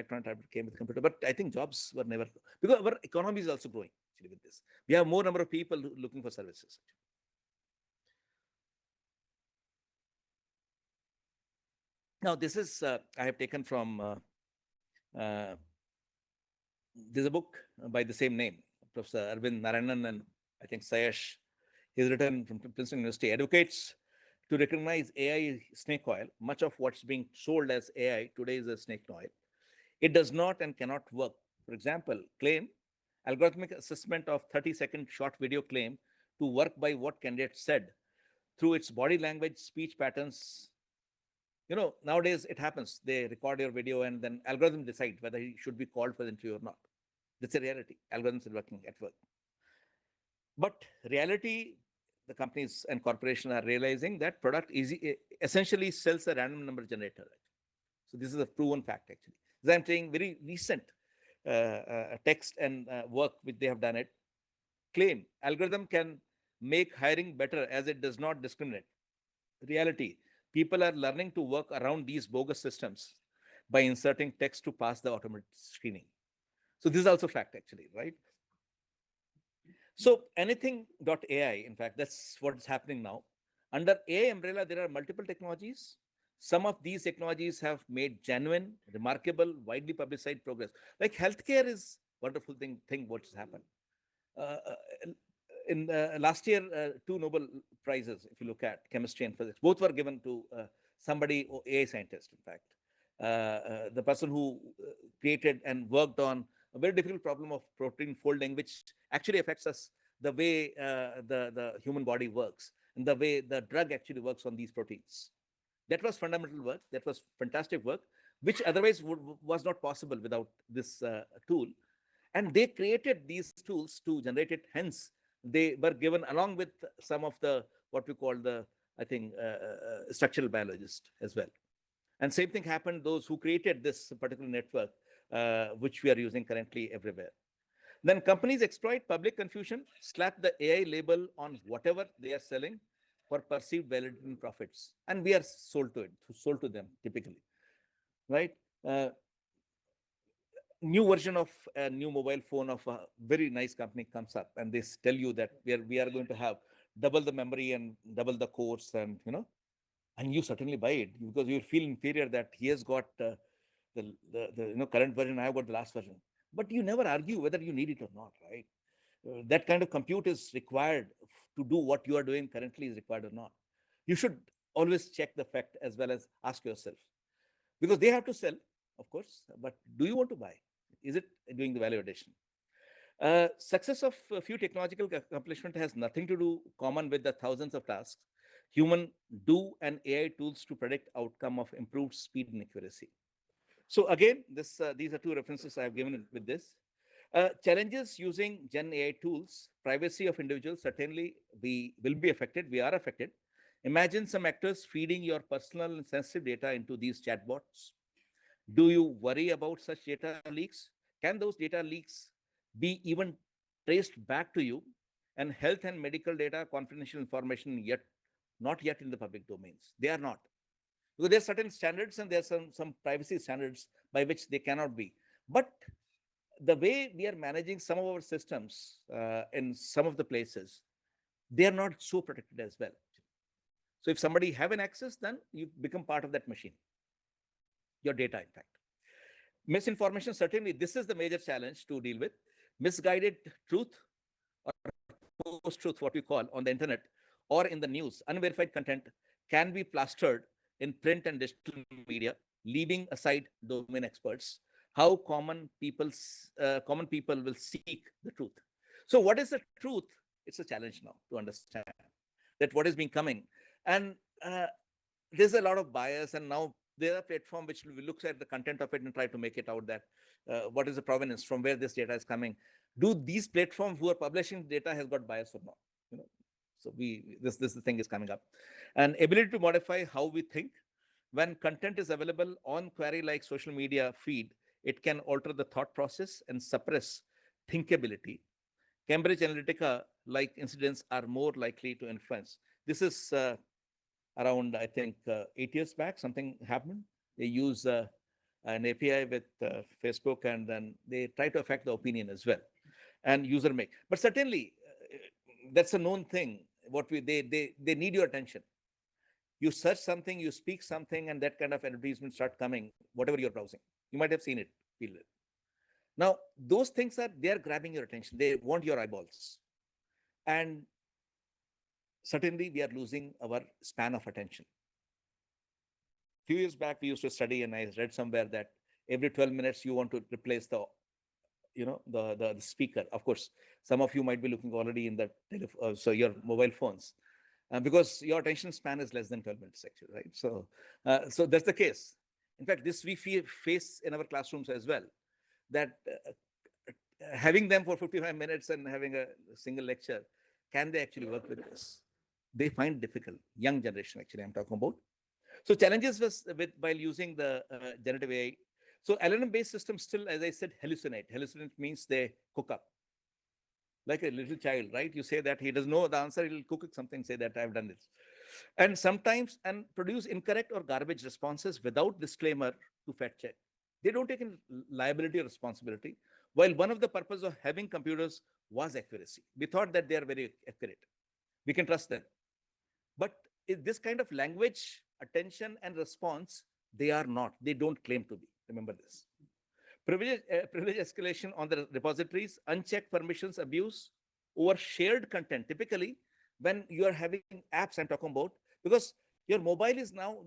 came with computer, but I think jobs were never, because our economy is also growing actually with this. We have more number of people looking for services. Now, this is, I have taken from, there's a book by the same name, Professor Arvind Narayanan and I think Sayesh. He's written from Princeton University, advocates to recognize AI snake oil. Much of what's being sold as AI today is a snake oil. It does not and cannot work. For example, claim, algorithmic assessment of 30-second short video claim to work by what candidate said through its body language, speech patterns, Nowadays it happens. They record your video and then algorithm decide whether he should be called for the interview or not. That's a reality. Algorithms are working at work. But reality, the companies and corporations are realizing that product essentially sells a random number generator. So this is a proven fact, actually. As I'm saying, very recent text and work which they have done it, claim algorithm can make hiring better as it does not discriminate. Reality, people are learning to work around these bogus systems by inserting text to pass the automated screening. So this is also fact, actually, right? So anything.ai, in fact, that's what's happening now. Under AI umbrella, there are multiple technologies. Some of these technologies have made genuine, remarkable, widely publicized progress. Like healthcare is wonderful thing what has happened. In last year, 2 Nobel Prizes, if you look at chemistry and physics, both were given to somebody, AI scientist, in fact. The person who created and worked on a very difficult problem of protein folding, which actually affects us the way the human body works and the way the drug actually works on these proteins. That was fundamental work. That was fantastic work, which otherwise was not possible without this tool. And they created these tools to generate it. Hence, they were given along with some of the, what we call the, I think, structural biologists as well. And same thing happened, those who created this particular network, which we are using currently everywhere. Then companies exploit public confusion, slap the AI label on whatever they are selling for perceived validating profits. And we are sold to them typically, right? New version of a new mobile phone of a very nice company comes up and they tell you that we are going to have double the memory and double the cores, and and you certainly buy it because you feel inferior that he has got the current version, I have got the last version. But you never argue whether you need it or not, right? That kind of compute is required to do what you are doing currently is required or not. You should always check the fact as well as ask yourself, because they have to sell, of course, but do you want to buy? Is it doing the value addition? Success of a few technological accomplishment has nothing to do common with the thousands of tasks human do and AI tools to predict outcome of improved speed and accuracy. So again, these are 2 references I have given with this. Challenges using Gen AI tools, privacy of individuals, certainly we will be affected, we are affected. Imagine some actors feeding your personal and sensitive data into these chatbots. Do you worry about such data leaks? Can those data leaks be even traced back to you? And health and medical data, confidential information not yet in the public domains. They are not. Because there are certain standards and there are some privacy standards by which they cannot be. But the way we are managing some of our systems in some of the places, they are not so protected as well. So if somebody have an access, then you become part of that machine. Your data, in fact. Misinformation, certainly this is the major challenge to deal with. Misguided truth or post-truth, what we call on the internet or in the news, unverified content can be plastered in print and digital media, leaving aside domain experts. How common people will seek the truth. So what is the truth? It's a challenge now to understand that what is being coming. And there's a lot of bias, and now there are platforms which looks at the content of it and try to make it out that what is the provenance from where this data is coming. Do these platforms who are publishing data has got bias or not? So this thing is coming up. And ability to modify how we think. When content is available on query like social media feed, it can alter the thought process and suppress thinkability. Cambridge Analytica like incidents are more likely to influence. This is around, I think, 8 years back, something happened. They use an API with Facebook, and then they try to affect the opinion as well, and user make. But certainly, that's a known thing. They need your attention. You search something, you speak something, and that kind of advertisement start coming, whatever you're browsing. You might have seen it, feel it. Now, those things they're grabbing your attention. They want your eyeballs. And certainly we are losing our span of attention. A few years back, we used to study, and I read somewhere that every 12 minutes you want to replace the speaker. Of course, some of you might be looking already in the so your mobile phones. because your attention span is less than 12 minutes actually, right? So that's the case. In fact, this we face in our classrooms as well, that having them for 55 minutes and having a single lecture, can they actually work with this? They find difficult. Young generation, actually, I'm talking about. So challenges with while using the generative AI. So LLM-based systems still, as I said, hallucinate. Hallucinate means they cook up. Like a little child, right? You say that he doesn't know the answer, he'll cook something, say that I've done this. And sometimes, and produce incorrect or garbage responses without disclaimer to fact check. They don't take in liability or responsibility. While one of the purpose of having computers was accuracy. We thought that they are very accurate. We can trust them. But this kind of language, attention, and response, they are not. They don't claim to be. Remember this. Privilege escalation on the repositories, unchecked permissions abuse over shared content. Typically, when you are having apps I'm talking about, because your mobile is now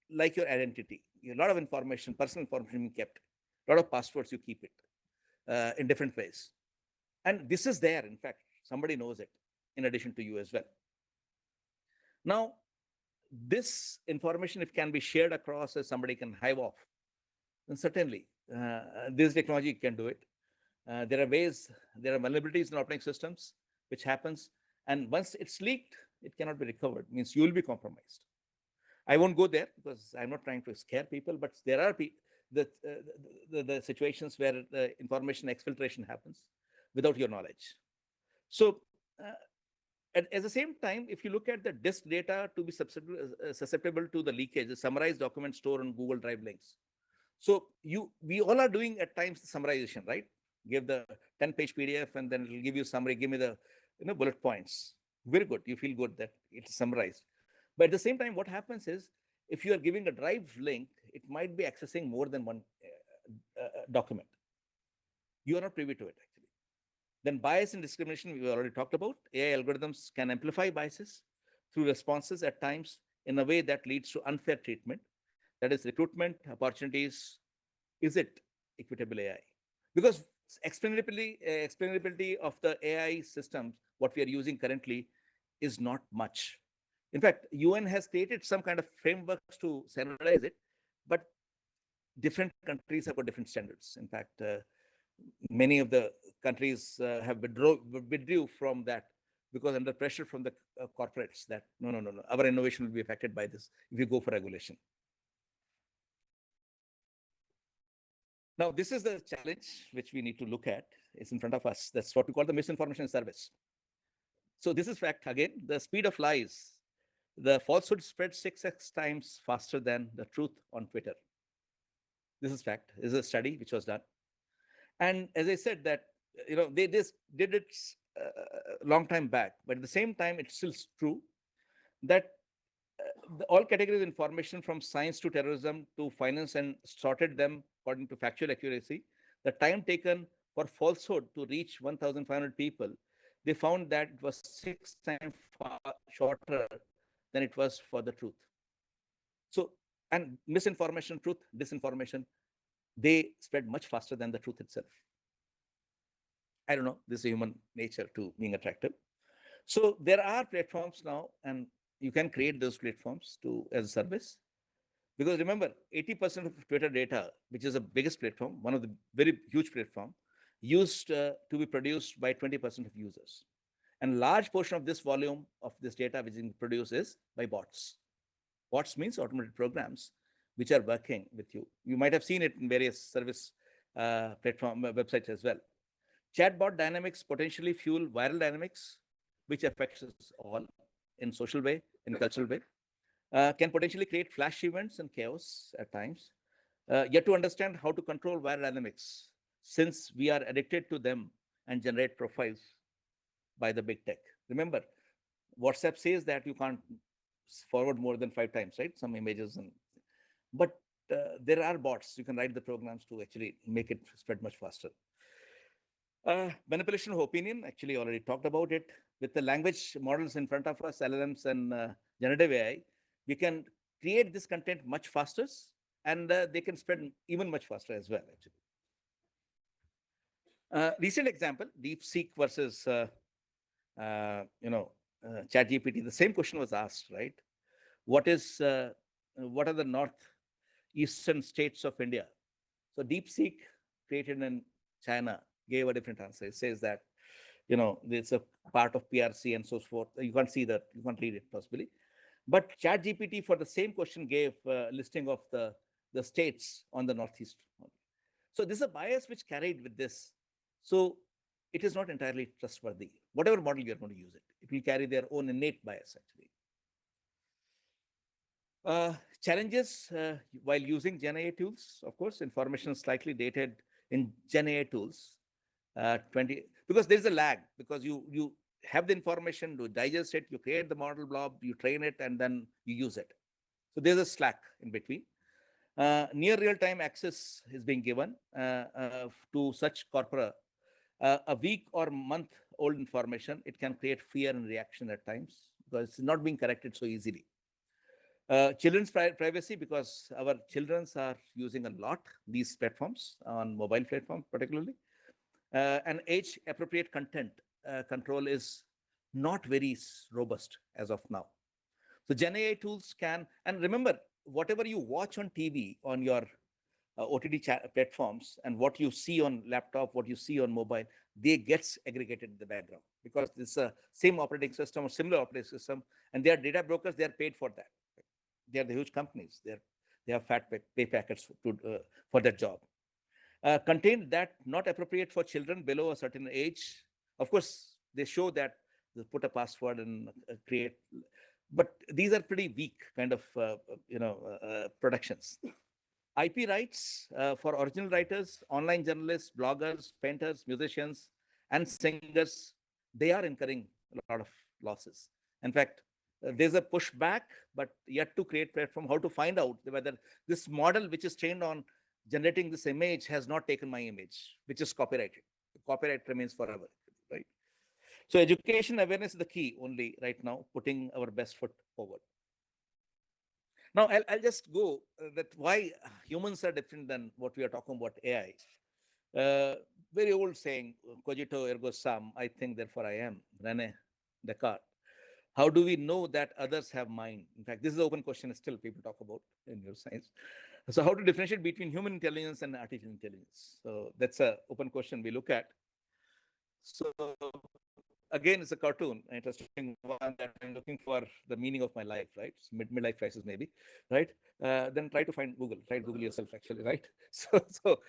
like your identity. A lot of information, personal information being kept. A lot of passwords, you keep it in different ways. And this is there, in fact, somebody knows it, in addition to you as well. Now, this information, if can be shared across, as somebody can hive off, then certainly this technology can do it. There are ways, there are vulnerabilities in operating systems, which happens. And once it's leaked, it cannot be recovered, means you will be compromised. I won't go there because I'm not trying to scare people, but there are the situations where the information exfiltration happens without your knowledge. So at the same time, if you look at the disk data to be susceptible to the leakage, the summarized document stored on Google Drive links. So we all are doing at times the summarization, right? Give the 10-page PDF and then it'll give you summary, give me the bullet points. Very good. You feel good that it's summarized. But at the same time, what happens is, if you are giving a drive link, it might be accessing more than one document. You are not privy to it, actually. Then bias and discrimination, we already talked about. AI algorithms can amplify biases through responses at times in a way that leads to unfair treatment. That is recruitment, opportunities. Is it equitable AI? Because explainability of the AI systems, what we are using currently, is not much. In fact, UN has created some kind of frameworks to standardize it, but different countries have got different standards. In fact, many of the countries have withdrew from that because under pressure from the corporates that no, our innovation will be affected by this if you go for regulation. Now, this is the challenge which we need to look at. It's in front of us. That's what we call the misinformation service. So this is fact again, the speed of lies. The falsehood spread 6x times faster than the truth on Twitter. This is fact. This is a study which was done. And as I said that, they did it a long time back, but at the same time, it's still true that all categories of information from science to terrorism to finance and sorted them according to factual accuracy. The time taken for falsehood to reach 1,500 people, they found that it was 6 times shorter than it was for the truth. So, and misinformation, truth, disinformation, they spread much faster than the truth itself. I don't know, this is human nature to being attractive. So there are platforms now, and you can create those platforms as a service. Because remember, 80% of Twitter data, which is the biggest platform, one of the very huge platform, used to be produced by 20% of users. And large portion of this volume of this data which is produced is by bots. Bots means automated programs which are working with you. You might have seen it in various service platform websites as well. Chatbot dynamics potentially fuel viral dynamics, which affects us all in social way, in cultural way. Can potentially create flash events and chaos at times. Yet to understand how to control viral dynamics, since we are addicted to them and generate profiles by the big tech. Remember, WhatsApp says that you can't forward more than 5 times, right? Some images, but there are bots. You can write the programs to actually make it spread much faster. Manipulation of opinion, actually already talked about it. With the language models in front of us, LLMs and generative AI, we can create this content much faster, and they can spread even much faster as well, actually. Recent example, DeepSeek versus ChatGPT, the same question was asked, right? What are the northeastern states of India? So DeepSeek, created in China, gave a different answer. It says that, it's a part of PRC and so forth. You can't see that, you can't read it possibly. But ChatGPT for the same question gave a listing of the states on the northeast. So this is a bias which carried with this. So it is not entirely trustworthy. Whatever model you're going to use it, it will carry their own innate bias actually. Challenges while using GenAI tools, of course, information is slightly dated in GenAI tools. Because there's a lag, because you have the information, to digest it, you create the model blob, you train it, and then you use it. So there's a slack in between. Near real-time access is being given to such corpora. A week or month-old information, it can create fear and reaction at times because it's not being corrected so easily. Children's privacy, because our children are using a lot these platforms on mobile platforms particularly. And age-appropriate content control is not very robust as of now. So GenAI tools can, and remember, whatever you watch on TV, on your OTT platforms, and what you see on laptop, what you see on mobile, they gets aggregated in the background because this is a same operating system or similar operating system, and they are data brokers. They are paid for that. They are the huge companies. They have fat pay packets for that job. Content that not appropriate for children below a certain age. Of course, they show that they put a password and create, but these are pretty weak kind of productions. IP rights for original writers, online journalists, bloggers, painters, musicians, and singers, they are incurring a lot of losses. In fact, there's a pushback, but yet to create platform, how to find out whether this model, which is trained on generating this image, has not taken my image, which is copyrighted. The copyright remains forever, right? So education awareness is the key only right now, putting our best foot forward. Now, I'll just go that why humans are different than what we are talking about AI. Very old saying, cogito ergo sum, I think, therefore I am, Rene Descartes. How do we know that others have mind? In fact, this is an open question still people talk about in neuroscience. So how to differentiate between human intelligence and artificial intelligence? So that's an open question we look at. So again, it's a cartoon, an interesting one that I'm looking for the meaning of my life, right? Midlife crisis maybe, right? Then try to find Google, try to Google yourself actually, right? So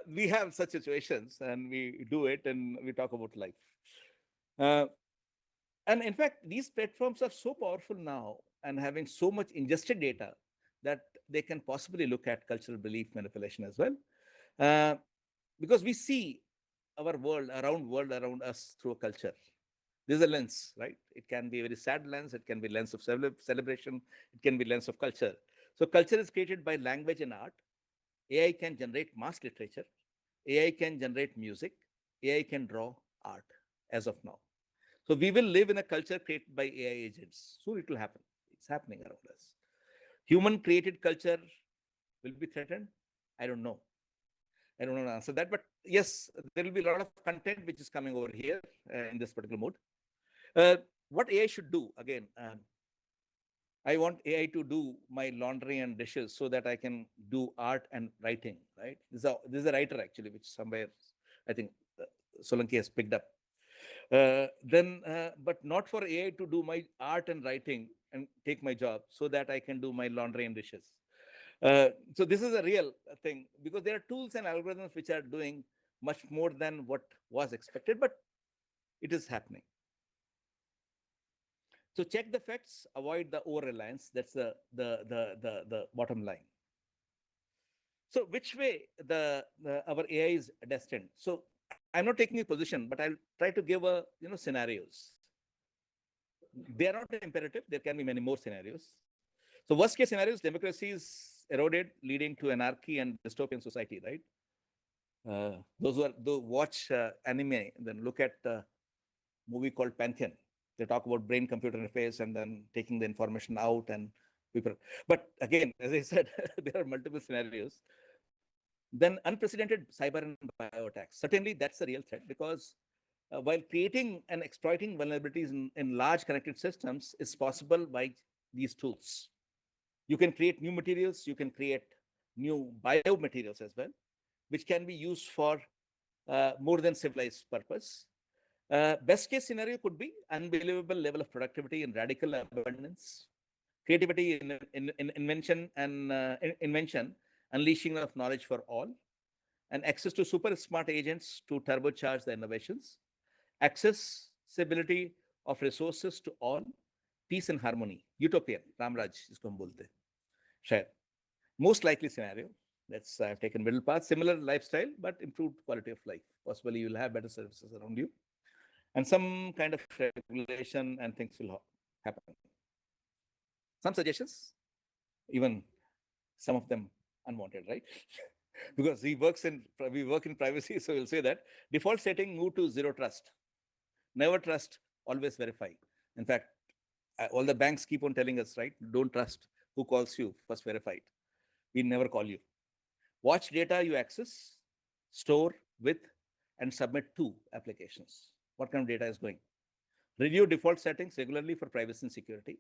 we have such situations and we do it and we talk about life. And in fact, these platforms are so powerful now and having so much ingested data that they can possibly look at cultural belief manipulation as well. Because we see our world around us through a culture. There's a lens, right? It can be a very sad lens. It can be lens of celebration. It can be lens of culture. So culture is created by language and art. AI can generate mass literature. AI can generate music. AI can draw art as of now. So we will live in a culture created by AI agents. Soon it will happen. It's happening around us. Human created culture will be threatened. I don't know. I don't know to answer that, but yes, there will be a lot of content which is coming over here in this particular mode. What AI should do, again, I want AI to do my laundry and dishes so that I can do art and writing, right? This is a writer actually, which somewhere I think Solanki has picked up. But not for AI to do my art and writing and take my job so that I can do my laundry and dishes. So this is a real thing because there are tools and algorithms which are doing much more than what was expected, but it is happening. So check the facts, avoid the over-reliance. That's the bottom line. So which way our AI is destined? So I'm not taking a position, but I'll try to give scenarios. They are not imperative. There can be many more scenarios. So worst case scenarios, democracy is eroded, leading to anarchy and dystopian society, right? Those who watch anime, then look at a movie called Pantheon. They talk about brain-computer interface and then taking the information out and people. But again, as I said, there are multiple scenarios. Then unprecedented cyber and bio attacks. Certainly, that's a real threat because while creating and exploiting vulnerabilities in large connected systems is possible by these tools. You can create new materials, you can create new biomaterials as well, which can be used for more than civilized purpose. Best case scenario could be unbelievable level of productivity and radical abundance, creativity in invention and invention, unleashing of knowledge for all, and access to super smart agents to turbocharge the innovations, accessibility of resources to all, peace and harmony, utopian, Ramraj isko hum bolte. Share. Most likely scenario, let's I've taken middle path, similar lifestyle, but improved quality of life. Possibly you'll have better services around you, and some kind of regulation and things will happen. Some suggestions, even some of them unwanted, right? Because we work in privacy, so we'll say that default setting, move to zero trust. Never trust, always verify. In fact, all the banks keep on telling us, right? Don't trust who calls you, first verify it. We never call you. Watch data you access, store with, and submit to applications. What kind of data is going? Review default settings regularly for privacy and security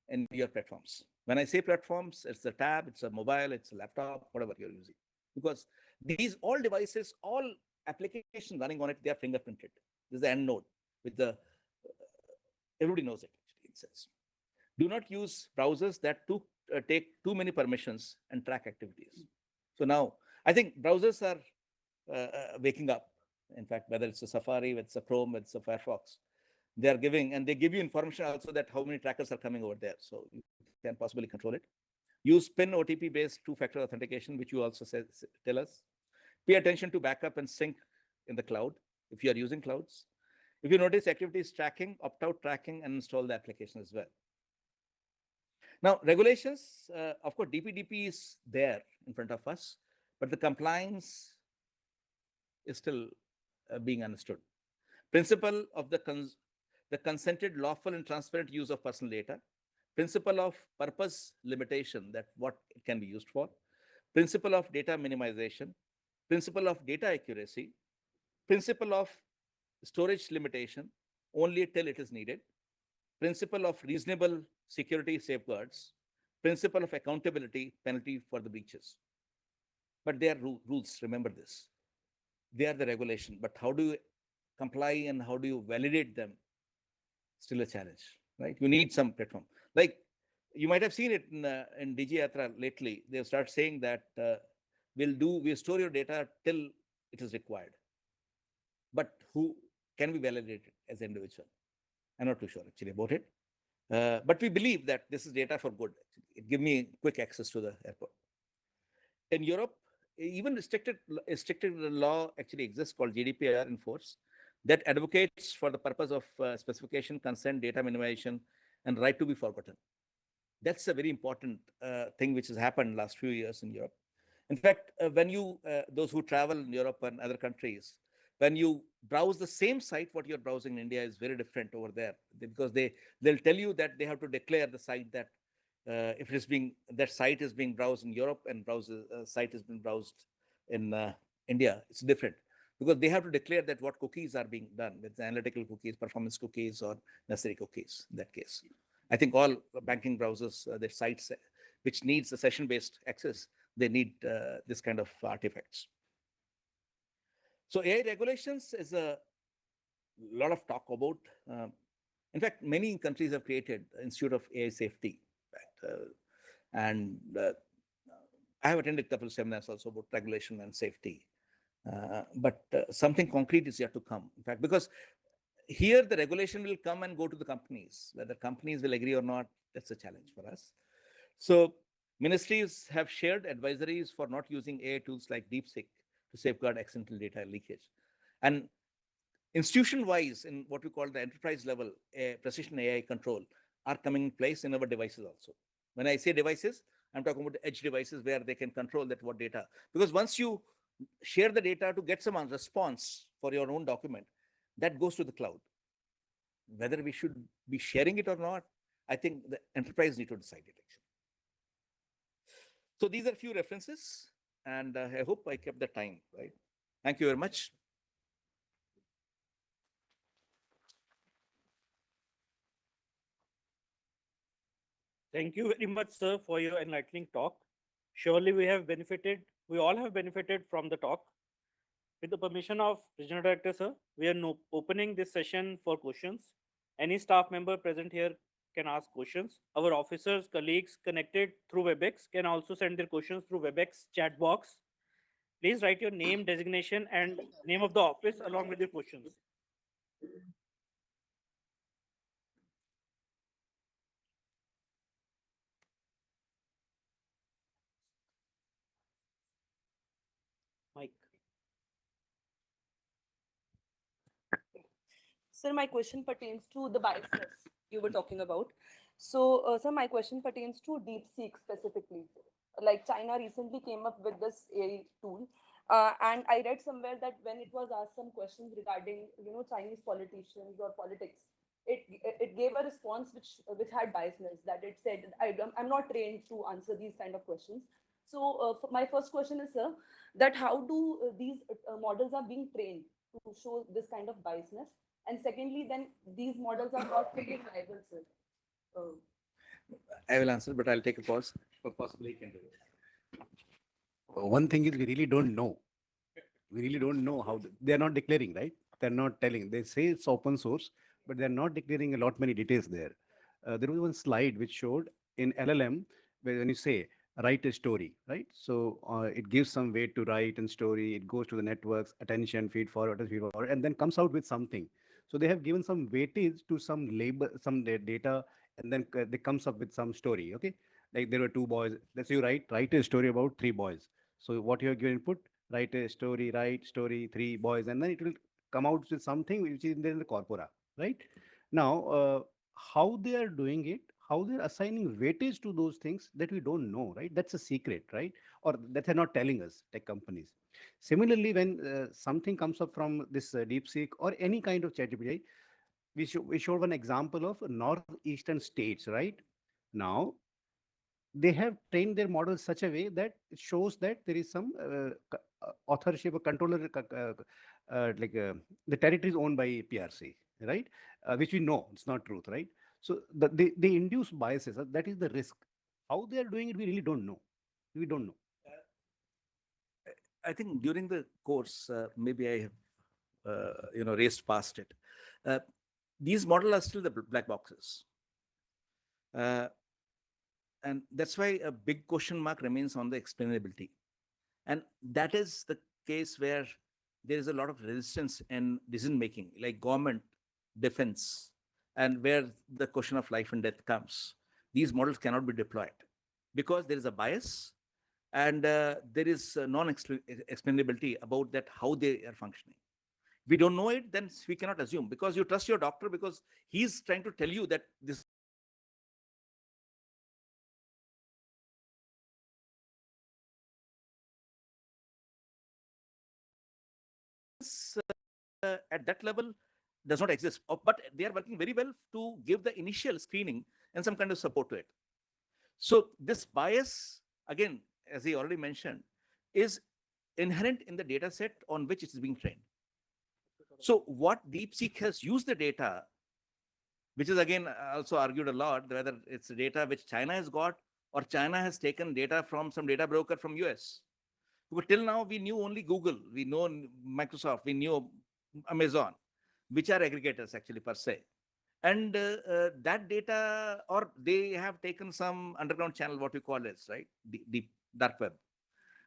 in your platforms. When I say platforms, it's a tab, it's a mobile, it's a laptop, whatever you're using. Because these all devices, all applications running on it, they are fingerprinted. This is the end node with the, everybody knows it, actually, it says. Do not use browsers that take too many permissions and track activities. So now, I think browsers are waking up. In fact, whether it's a Safari, whether it's a Chrome, whether it's a Firefox, they are giving, and they give you information also that how many trackers are coming over there. So you can possibly control it. Use PIN OTP based two-factor authentication, which you also tell us. Pay attention to backup and sync in the cloud if you are using clouds. If you notice activities tracking, opt out tracking, and install the application as well. Now, regulations, of course, DPDP is there in front of us, but the compliance is still being understood. Principle of the consented, lawful, and transparent use of personal data. Principle of purpose limitation, that what it can be used for. Principle of data minimization. Principle of data accuracy. Principle of storage limitation, only till it is needed. Principle of reasonable security safeguards. Principle of accountability, penalty for the breaches. But they are rules, remember this. They are the regulation, but how do you comply and how do you validate them? Still a challenge, right? You need some platform. Like you might have seen it in DG Yatra lately. They've started saying that we'll store your data till it is required. But who can we validate it as an individual? I'm not too sure actually about it. But we believe that this is data for good. It gives me quick access to the airport. In Europe, even restricted law actually exists called GDPR in force that advocates for the purpose of specification, consent, data minimization, and right to be forgotten. That's a very important thing which has happened last few years in Europe. In fact, when you, those who travel in Europe and other countries, when you browse the same site, what you're browsing in India is very different over there, because they'll tell you that they have to declare the site that if it is being, that site is being browsed in Europe and site has been browsed in India, it's different. Because they have to declare that what cookies are being done, with the analytical cookies, performance cookies, or necessary cookies in that case. I think all banking browsers, their sites which needs a session-based access, they need this kind of artifacts. So AI regulations is a lot of talk about. In fact, many countries have created Institute of AI Safety. And I have attended a couple of seminars also about regulation and safety. But something concrete is yet to come. In fact, because here the regulation will come and go to the companies. Whether companies will agree or not, that's a challenge for us. So ministries have shared advisories for not using AI tools like DeepSeek to safeguard accidental data leakage. And institution-wise, in what we call the enterprise level, precision AI control are coming in place in our devices also. When I say devices, I'm talking about edge devices where they can control that what data. Because once you share the data to get some response for your own document, that goes to the cloud. Whether we should be sharing it or not, I think the enterprise need to decide it actually. So these are a few references, and I hope I kept the time, right? Thank you very much. Thank you very much, sir, for your enlightening talk. Surely we all have benefited from the talk. With the permission of Regional Director, sir, we are opening this session for questions. Any staff member present here can ask questions. Our officers, colleagues connected through WebEx can also send their questions through WebEx chat box. Please write your name, designation, and name of the office along with your questions. Mike. Sir, my question pertains to the biasness you were talking about. So, sir, my question pertains to DeepSeek specifically. Like China recently came up with this AI tool, and I read somewhere that when it was asked some questions regarding, Chinese politicians or politics, it gave a response which had biasness. That it said, I'm not trained to answer these kind of questions. So, my first question is, sir, that how do these models are being trained to show this kind of biasness? And secondly, then these models are not fully reliable, sir. I will answer, but I'll take a pause. Possibly you can do it. One thing is we really don't know. We really don't know how they're not declaring, right? They're not telling. They say it's open source, but they're not declaring a lot many details there. There was one slide which showed in LLM where when you say write a story, right? So it gives some weight to write and story. It goes to the networks, attention, feed forward, and then comes out with something. So they have given some weightage to some label, some data, and then they comes up with some story. Okay, like there were two boys. Let's say you write a story about three boys. So what you have given input, write a story, write story, three boys, and then it will come out with something which is there in the corpora, right? Now, how they are doing it, how they're assigning weightage to those things that we don't know, right? That's a secret, right? Or that they're not telling us, tech companies. Similarly, when something comes up from this DeepSeek or any kind of ChatGPT, we showed one example of northeastern states, right? Now, they have trained their models such a way that it shows that there is some authorship or controller, the territory is owned by PRC, right? Which we know it's not truth, right? So they induce biases. That is the risk. How they are doing it, we really don't know. We don't know. I think during the course, maybe I have, raced past it. These models are still the black boxes. And that's why a big question mark remains on the explainability. And that is the case where there is a lot of resistance in decision making, like government, defense, and where the question of life and death comes. These models cannot be deployed because there is a bias and there is non-explainability about that how they are functioning. If we don't know it, then we cannot assume, because you trust your doctor because he's trying to tell you that this at that level does not exist. But they are working very well to give the initial screening and some kind of support to it. So this bias, again, as I already mentioned, is inherent in the data set on which it is being trained. So what DeepSeek has used the data, which is again also argued a lot, whether it's data which China has got or China has taken data from some data broker from US. But till now, we knew only Google, we know Microsoft, we knew Amazon, which are aggregators actually per se. And that data, or they have taken some underground channel, what we call it, right? The dark web.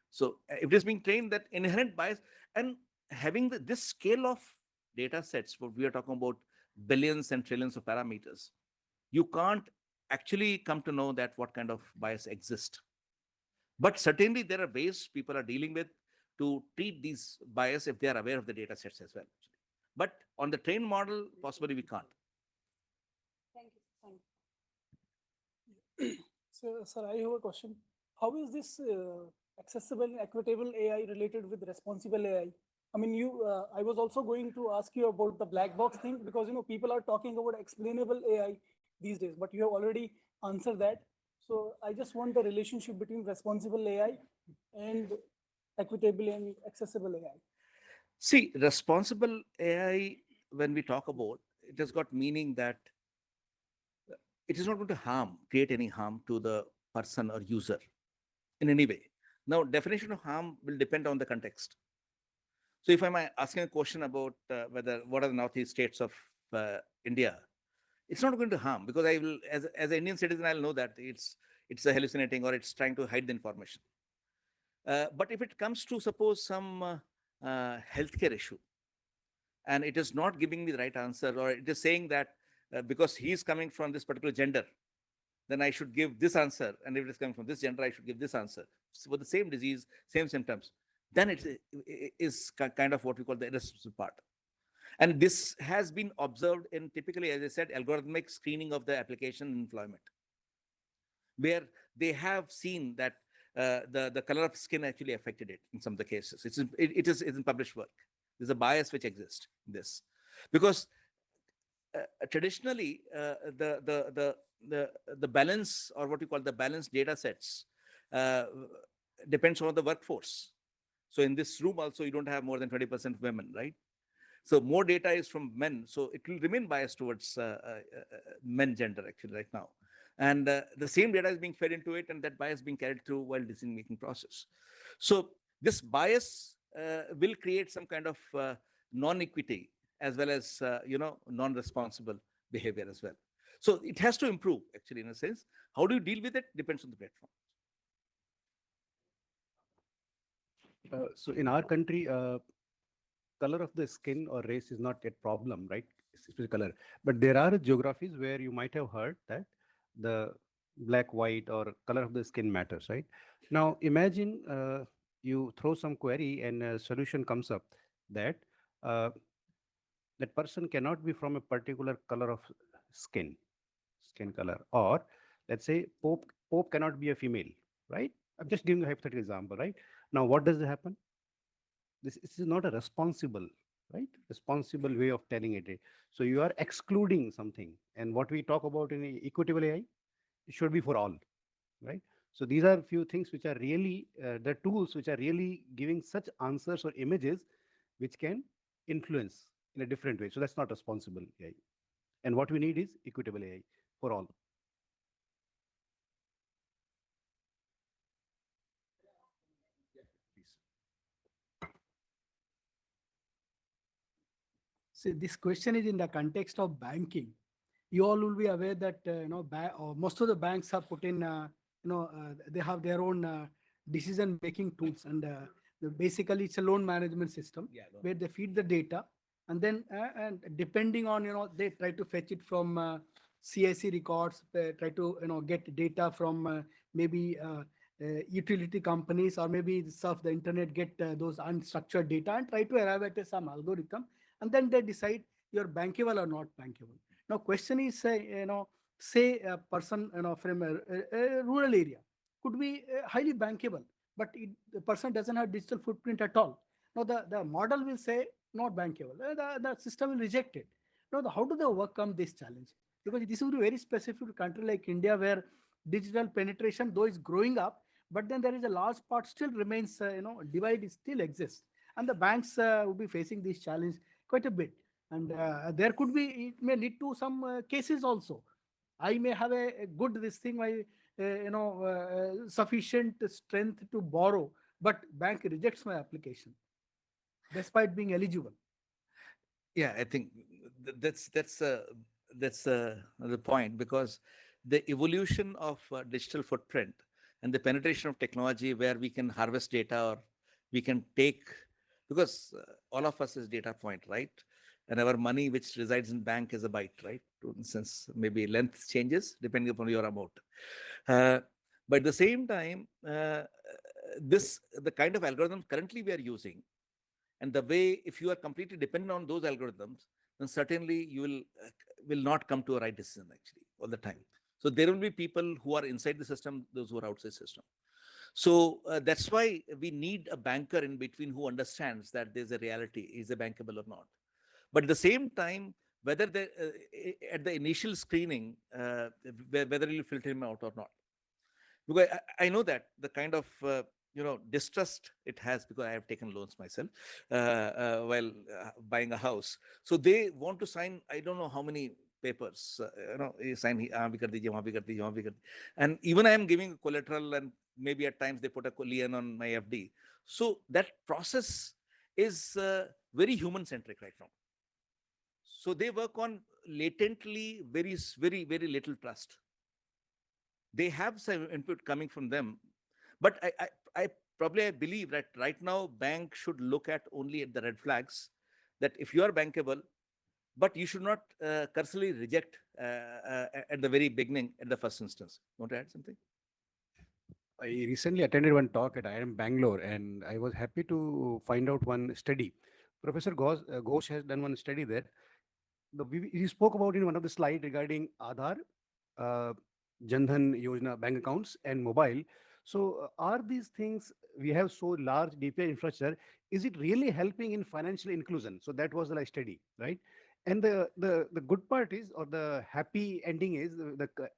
So if it is being trained, that inherent bias, and having this scale of data sets, what we are talking about billions and trillions of parameters, you can't actually come to know that what kind of bias exists. But certainly there are ways people are dealing with to treat these bias if they are aware of the data sets as well. But on the trained model, possibly we can't. Thank you. Thank you. So, sir, I have a question. How is this accessible, equitable AI related with responsible AI? I mean, I was also going to ask you about the black box thing, because people are talking about explainable AI these days, but you have already answered that. So I just want the relationship between responsible AI and equitable and accessible AI. See, responsible AI, when we talk about, it has got meaning that it is not going to create any harm to the person or user in any way. Now, definition of harm will depend on the context. So if I'm asking a question about what are the northeast states of India, it's not going to harm, because I will, as an Indian citizen, I'll know that it's a hallucinating or it's trying to hide the information. But if it comes to, suppose, some healthcare issue, and it is not giving me the right answer, or it is saying that because he's coming from this particular gender, then I should give this answer, and if it is coming from this gender, I should give this answer for the same disease, same symptoms, then it is kind of what we call the irresponsible part. And this has been observed in, typically, as I said, algorithmic screening of the application in employment, where they have seen that the color of skin actually affected it in some of the cases. It is in published work. There's a bias which exists in this, because traditionally the balance, or what we call the balanced data sets, depends on the workforce. So in this room also, you don't have more than 20% women, right? So more data is from men, so it will remain biased towards men gender actually right now. And the same data is being fed into it, and that bias being carried through while decision-making process. So this bias will create some kind of non-equity, as well as non-responsible behavior as well. So it has to improve actually, in a sense. How do you deal with it depends on the platform. So in our country, color of the skin or race is not a problem, right? Especially color. But there are geographies where you might have heard that the black, white, or color of the skin matters, right? Now imagine you throw some query and a solution comes up that that person cannot be from a particular color of skin color, or let's say Pope cannot be a female, right? I'm just giving a hypothetical example, right? Now, what does happen? This is not a responsible, right? Responsible way of telling it. So you are excluding something. And what we talk about in equitable AI, it should be for all, right? So these are a few things which are really, the tools which are really giving such answers or images which can influence in a different way. So that's not responsible AI. And what we need is equitable AI for all. See, this question is in the context of banking. You all will be aware that most of the banks have put in they have their own decision making tools, and basically it's a loan management system where they feed the data, and then and depending on they try to fetch it from CIC records, try to get data from maybe utility companies, or maybe surf the internet, get those unstructured data and try to arrive at some algorithm, and then they decide you're bankable or not bankable. Now, question is, say a person from a rural area could be highly bankable, but the person doesn't have digital footprint at all. Now, the model will say not bankable. The system will reject it. Now, how do they overcome this challenge? Because this is very specific to a country like India, where digital penetration, though, is growing up, but then there is a large part still remains, divide still exists. And the banks will be facing this challenge quite a bit. And there could be, it may lead to some cases also. I may have a good this thing, sufficient strength to borrow, but bank rejects my application despite being eligible. Yeah, I think that's the point, because the evolution of digital footprint and the penetration of technology, where we can harvest data, or we can take, because all of us is data point, right? And our money which resides in bank is a byte, right? For instance, maybe length changes depending upon your amount. But at the same time, the kind of algorithm currently we are using, and the way, if you are completely dependent on those algorithms, then certainly you will not come to a right decision actually all the time. So there will be people who are inside the system, those who are outside the system. So that's why we need a banker in between who understands that there's a reality, is it bankable or not. But at the same time, whether at the initial screening, whether you filter him out or not. Because I know that the kind of distrust it has, because I have taken loans myself while buying a house. So they want to sign, I don't know how many papers. You sign, bhi kar dijiye, wahan bhi kar dijiye, wahan bhi kar dijiye. And even I am giving collateral, and maybe at times they put a lien on my FD. So that process is very human centric right now. So they work on latently very little trust. They have some input coming from them, but I probably believe that right now bank should look at only at the red flags, that if you are bankable, but you should not cursorily reject at the very beginning, at the first instance. Want to add something? I recently attended one talk at IIM Bangalore, and I was happy to find out one study. Professor Ghosh has done one study there. He spoke about in one of the slides regarding Aadhaar, uh, Jan Dhan Yojana bank accounts, and mobile. So, are these things, we have so large DPI infrastructure, is it really helping in financial inclusion? So that was the like study, right? And the good part is, or the happy ending is,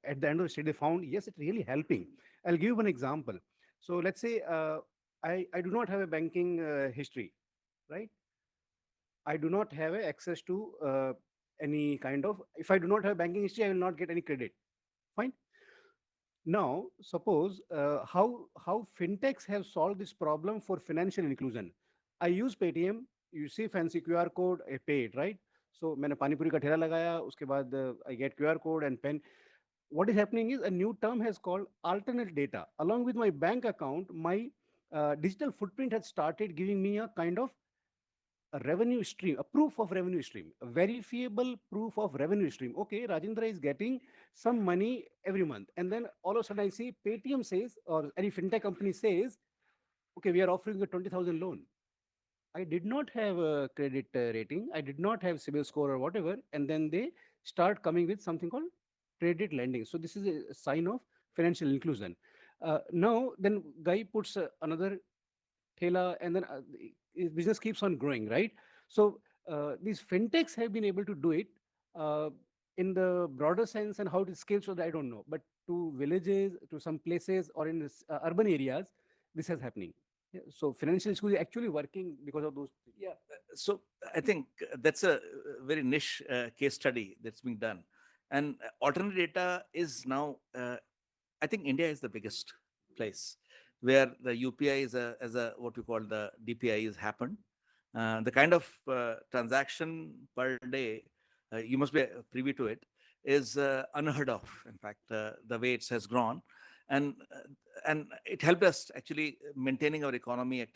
at the end of the study they found, yes, it's really helping. I'll give you one example. So let's say I do not have a banking history, right? I do not have access to any kind of, if I do not have banking history, I will not get any credit. Fine. Now, suppose how fintechs have solved this problem for financial inclusion. I use Paytm, you see fancy QR code, I pay it, right? So मैंने पानी पूरी का ठेला लगाया, उसके बाद I get QR code and pen. What is happening is a new term has called alternate data. Along with my bank account, my digital footprint has started giving me a kind of a revenue stream, a proof of revenue stream, a verifiable proof of revenue stream. Okay, Rajendra is getting some money every month. And then all of a sudden I see Paytm says, or any fintech company says, okay, we are offering a 20,000 loan. I did not have a credit rating. I did not have CIBIL score or whatever. And then they start coming with something called credit lending. So this is a sign of financial inclusion. Now, then guy puts another Thela, and then his business keeps on growing, right? So these fintechs have been able to do it uh, in the broader sense, and how it scales, so I don't know. But to villages, to some places, or in this, urban areas, this is happening. Yeah, so financial schools are actually working because of those. Yeah. So I think that's a very niche case study that's being done. And alternate data is now, I think India is the biggest place where the UPI is as a what we call the DPI is happened. The kind of transaction per day, you must be privy to it, is unheard of. In fact, the way it has grown, and it helped us actually maintaining our economy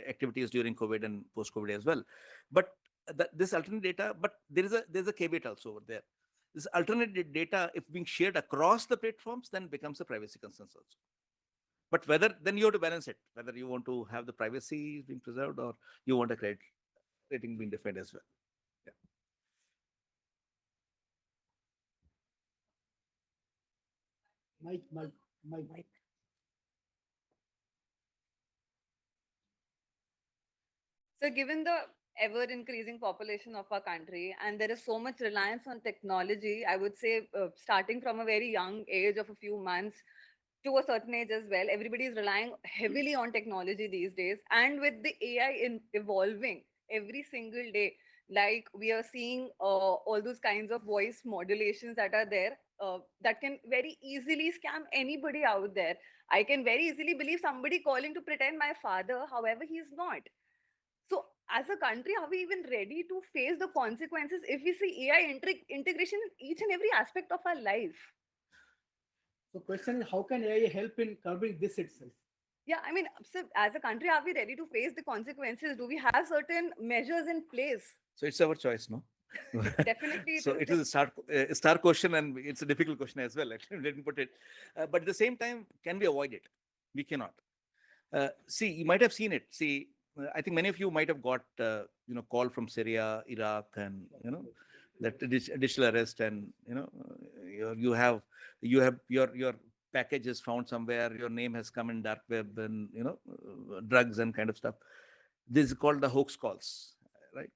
activities during COVID and post-COVID as well. But this alternate data, but there's a caveat also over there. This alternate data, if being shared across the platforms, then becomes a privacy concern also. But whether, then you have to balance it, whether you want to have the privacy being preserved or you want a credit rating being defined as well. Yeah. Mike. So given the ever increasing population of our country, and there is so much reliance on technology, I would say starting from a very young age of a few months to a certain age as well, everybody is relying heavily on technology these days. And with the AI evolving every single day, like we are seeing all those kinds of voice modulations that are there, that can very easily scam anybody out there. I can very easily believe somebody calling to pretend my father, however, he is not. So, as a country, are we even ready to face the consequences if we see AI integration in each and every aspect of our life? So question is, how can AI help in curbing this itself? Yeah, I mean, so as a country, are we ready to face the consequences? Do we have certain measures in place? So it's our choice, no? Definitely. So it is a star question, and it's a difficult question as well. Actually, let me put it. But at the same time, can we avoid it? We cannot. See, you might have seen it. See, I think many of you might have got call from Syria, Iraq, and that digital arrest, and you have your package is found somewhere, your name has come in dark web, and drugs and kind of stuff. This is called the hoax calls, right?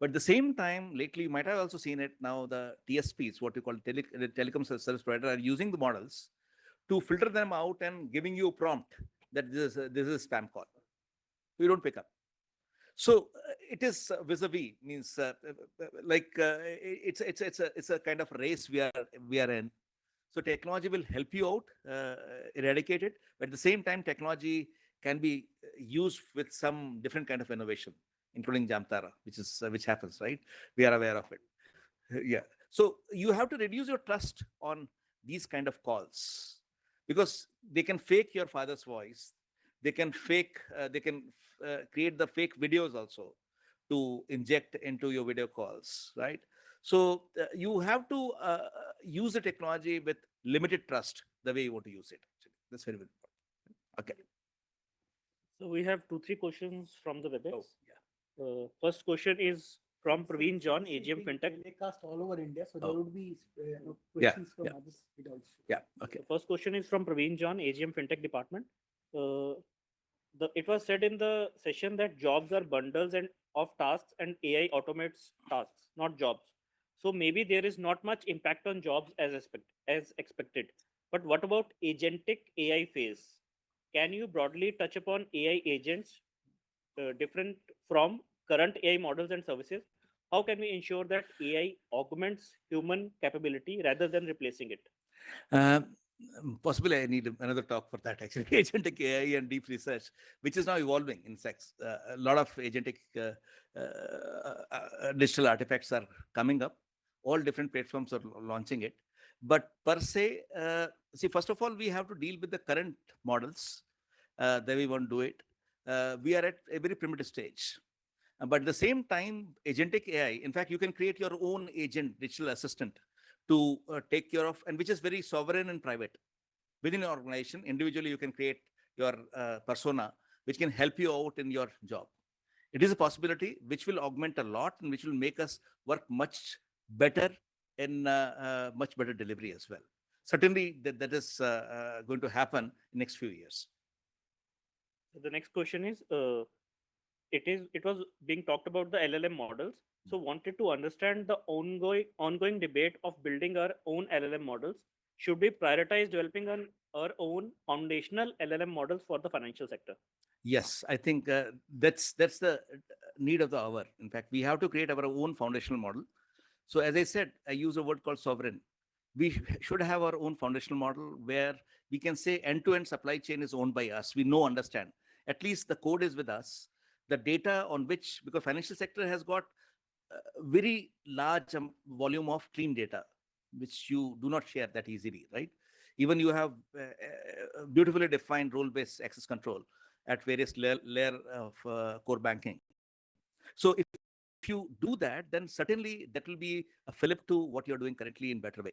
But at the same time, lately you might have also seen it. Now the TSPs, what you call the telecom service provider, are using the models to filter them out and giving you a prompt that this is a spam call. You don't pick up. So it is vis-a-vis, means it's a kind of race we are in. So technology will help you out, eradicate it, but at the same time, technology can be used with some different kind of innovation, including Jamtara, which happens, right? We are aware of it. Yeah. So you have to reduce your trust on these kind of calls, because they can fake your father's voice. They can create the fake videos also to inject into your video calls, right? So you have to use the technology with limited trust, the way you want to use it. Actually. That's very, very important. Okay. So we have 2-3 questions from the WebEx. Oh, yeah. First question is from Sir, Praveen John, this is AGM being Fintech. telecast all over India, so there Oh. would be Yeah, questions from yeah. others. It also. Yeah. Okay. The first question is from Praveen John, AGM Fintech Department. It was said in the session that jobs are bundles and of tasks and AI automates tasks, not jobs. So maybe there is not much impact on jobs as expected. But what about agentic AI phase? Can you broadly touch upon AI agents different from current AI models and services? How can we ensure that AI augments human capability rather than replacing it? Possibly I need another talk for that, actually. Agentic AI and deep research, which is now evolving in sex. A lot of agentic digital artifacts are coming up. All different platforms are launching it. But per se, see, first of all, we have to deal with the current models that we want to do it. We are at a very primitive stage. But at the same time, agentic AI, in fact, you can create your own agent, digital assistant, to take care of, and which is very sovereign and private. Within your organization, individually, you can create your persona, which can help you out in your job. It is a possibility which will augment a lot and which will make us work much better in much better delivery as well. Certainly, that is going to happen in next few years. The next question is, it was being talked about the LLM models. So wanted to understand the ongoing debate of building our own LLM models. Should we prioritize developing our own foundational LLM models for the financial sector? Yes, I think that's the need of the hour. In fact, we have to create our own foundational model. So as I said, I use a word called sovereign. We should have our own foundational model where we can say end-to-end supply chain is owned by us. We know, understand. At least the code is with us. The data on which, because financial sector has got a very large volume of clean data, which you do not share that easily, right? Even you have beautifully defined role-based access control at various layer of core banking. So if you do that, then certainly that will be a fillip to what you're doing currently in better way.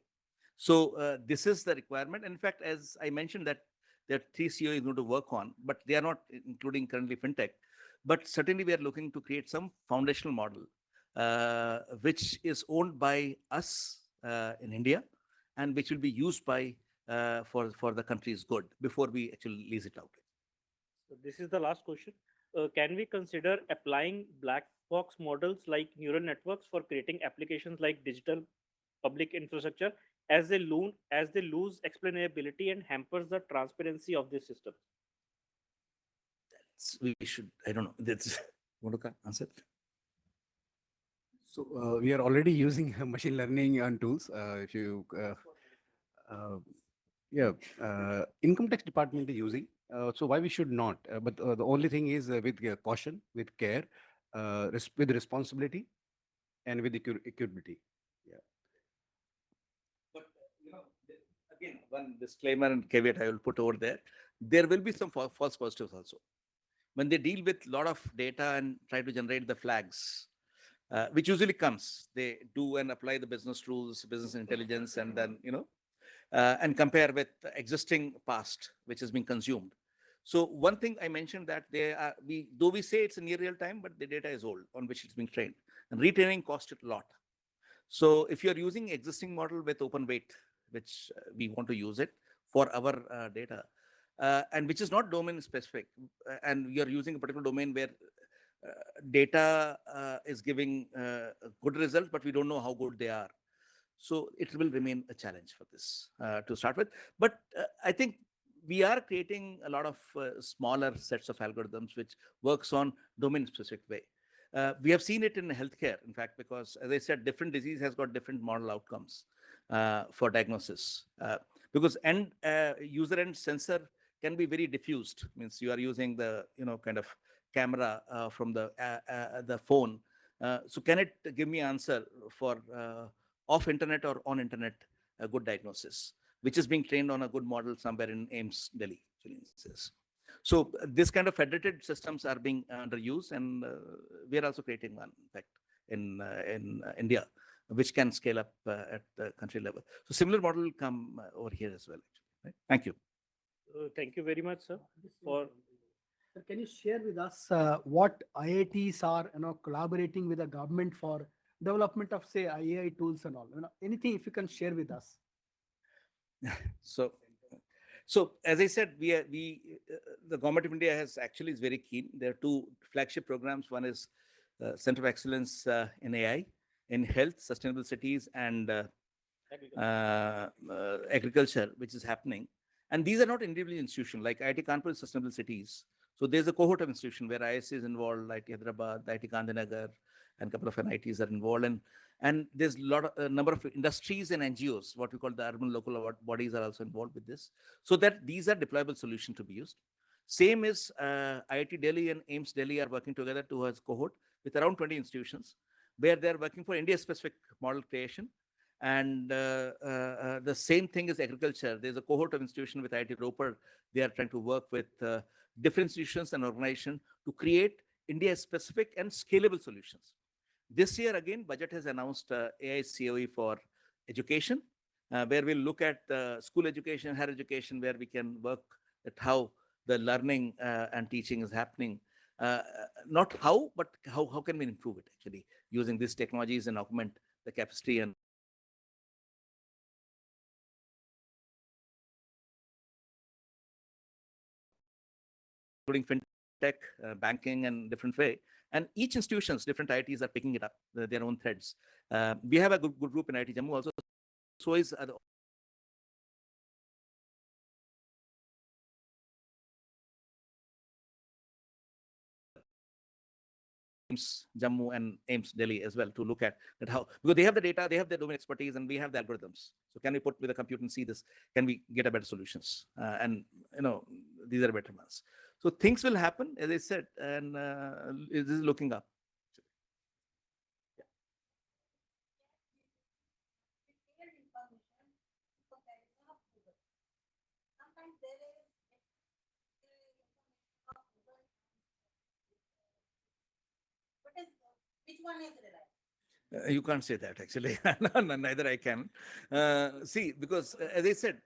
So this is the requirement. In fact, as I mentioned that there are 3 COEs going to work on, but they are not including currently fintech. But certainly we are looking to create some foundational model which is owned by us in India and which will be used by for the country's good before we actually lease it out. So this is the last question. Can we consider applying black box models like neural networks for creating applications like digital public infrastructure as they lose explainability and hampers the transparency of this system? We should, I don't know. That's want to answer? So we are already using machine learning and tools. If you, income tax department is using. So why we should not? But the only thing is with caution, with care, with responsibility, and with equity. Yeah. But again, one disclaimer and caveat I will put over there. There will be some false positives also. When they deal with a lot of data and try to generate the flags, which usually comes, they do and apply the business rules, business intelligence, and then, and compare with the existing past, which has been consumed. So one thing I mentioned that though we say it's a near real time, but the data is old on which it's being trained, and retraining cost it a lot. So if you're using existing model with open weight, which we want to use it for our data, and which is not domain specific, and you're using a particular domain where data is giving good results, but we don't know how good they are. So it will remain a challenge for this to start with. But I think we are creating a lot of smaller sets of algorithms which works on domain specific way. We have seen it in healthcare, in fact, because as I said, different disease has got different model outcomes for diagnosis. Because user end sensor can be very diffused. Means you are using the kind of camera from the phone. So can it give me answer for off internet or on internet a good diagnosis, which is being trained on a good model somewhere in AIMS Delhi, for instance. So this kind of federated systems are being under use, and we are also creating one, in fact, in India, which can scale up at the country level. So similar model will come over here as well. Actually, right? Thank you. Thank you very much, sir. For Sir, can you share with us what IITs are collaborating with the government for development of say AI tools and all? Anything if you can share with us. So as I said, the government of India is very keen. There are two flagship programs. One is Center of Excellence in AI, in health, sustainable cities, and agriculture, which is happening. And these are not individual institutions like IIT Kanpur is sustainable cities. So there's a cohort of institutions where IISc is involved, IIT Hyderabad, IIT Gandhinagar, and a couple of NITs are involved. And there's a number of industries and NGOs, what we call the urban local bodies, are also involved with this, so that these are deployable solutions to be used. Same is IIT Delhi and AIMS Delhi are working together to a cohort with around 20 institutions, where they're working for India-specific model creation. And the same thing is agriculture. There's a cohort of institutions with IIT Ropar. They are trying to work with different institutions and organizations to create India-specific and scalable solutions. This year, again, budget has announced AI COE for education, where we'll look at school education, higher education, where we can work at how the learning and teaching is happening. Not how, but how can we improve it, actually, using these technologies and augment the capacity and including fintech, banking, and different way. And each institutions, different IITs are picking it up, their own threads. We have a good group in IIT Jammu also. So is AIMS Jammu and AIMS Delhi as well, to look at that how, because they have the data, they have the domain expertise, and we have the algorithms. So can we put with a compute and see this? Can we get a better solutions? And these are better ones. So things will happen, as I said, and this is looking up. Which one is reliable? You can't say that, actually. Neither I can. See, because as I said,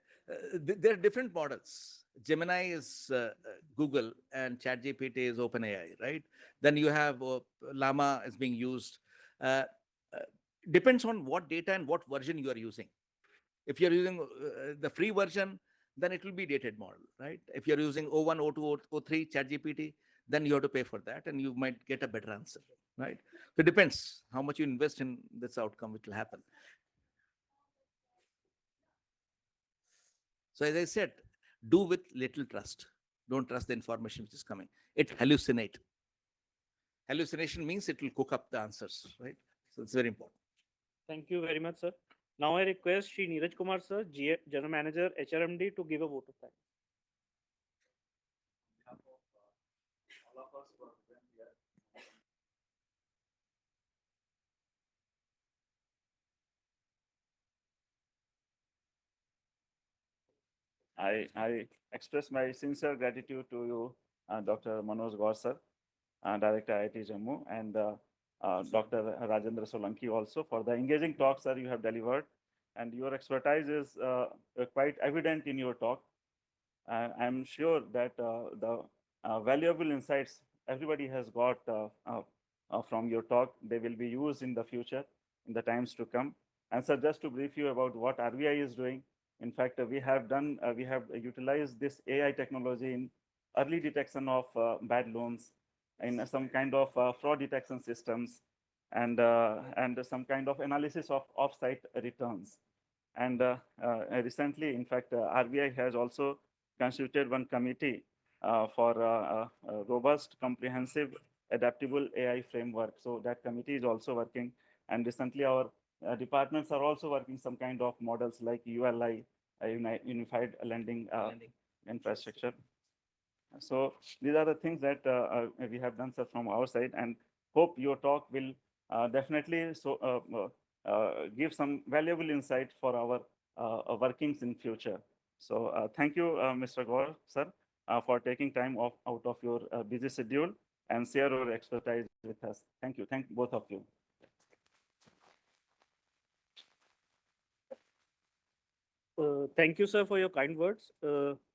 there are different models. Gemini is Google and ChatGPT is OpenAI, right? Then you have Llama is being used. Depends on what data and what version you are using. If you're using the free version, then it will be dated model, right? If you're using O1, O2, O3, ChatGPT, then you have to pay for that and you might get a better answer, right? So it depends how much you invest in this outcome, which will happen. So as I said, do with little trust. Don't trust the information which is coming. It hallucinate. Hallucination means it will cook up the answers, right? So it's very important. thank you very much, sir. Now I request Shri Neeraj Kumar, sir, General Manager, HRMD, to give a vote of thanks. I express my sincere gratitude to you, Dr. Manoj Gaur sir, Director IIT Jammu, and Dr. Rajendra Solanki also for the engaging talks that you have delivered. And your expertise is quite evident in your talk. I'm sure that the valuable insights everybody has got from your talk, they will be used in the future, in the times to come. And so just to brief you about what RBI is doing, in fact, we have utilized this AI technology in early detection of bad loans, in some kind of fraud detection systems, and some kind of analysis of off-site returns. And recently, in fact, RBI has also constituted one committee for robust, comprehensive adaptable AI framework. So that committee is also working. And recently our departments are also working some kind of models like ULI, Unified Lending Infrastructure. So these are the things that we have done, sir, from our side, and hope your talk will definitely give some valuable insight for our workings in future. So thank you, Mr. Gaur, sir, for taking time off out of your busy schedule and share your expertise with us. Thank you. Thank both of you. Thank you, sir, for your kind words.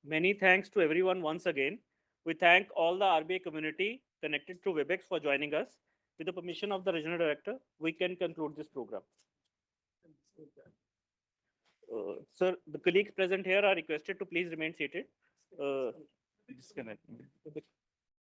Many thanks to everyone once again. We thank all the RBI community connected through WebEx for joining us. With the permission of the regional director, we can conclude this program. Sir, the colleagues present here are requested to please remain seated. Disconnect.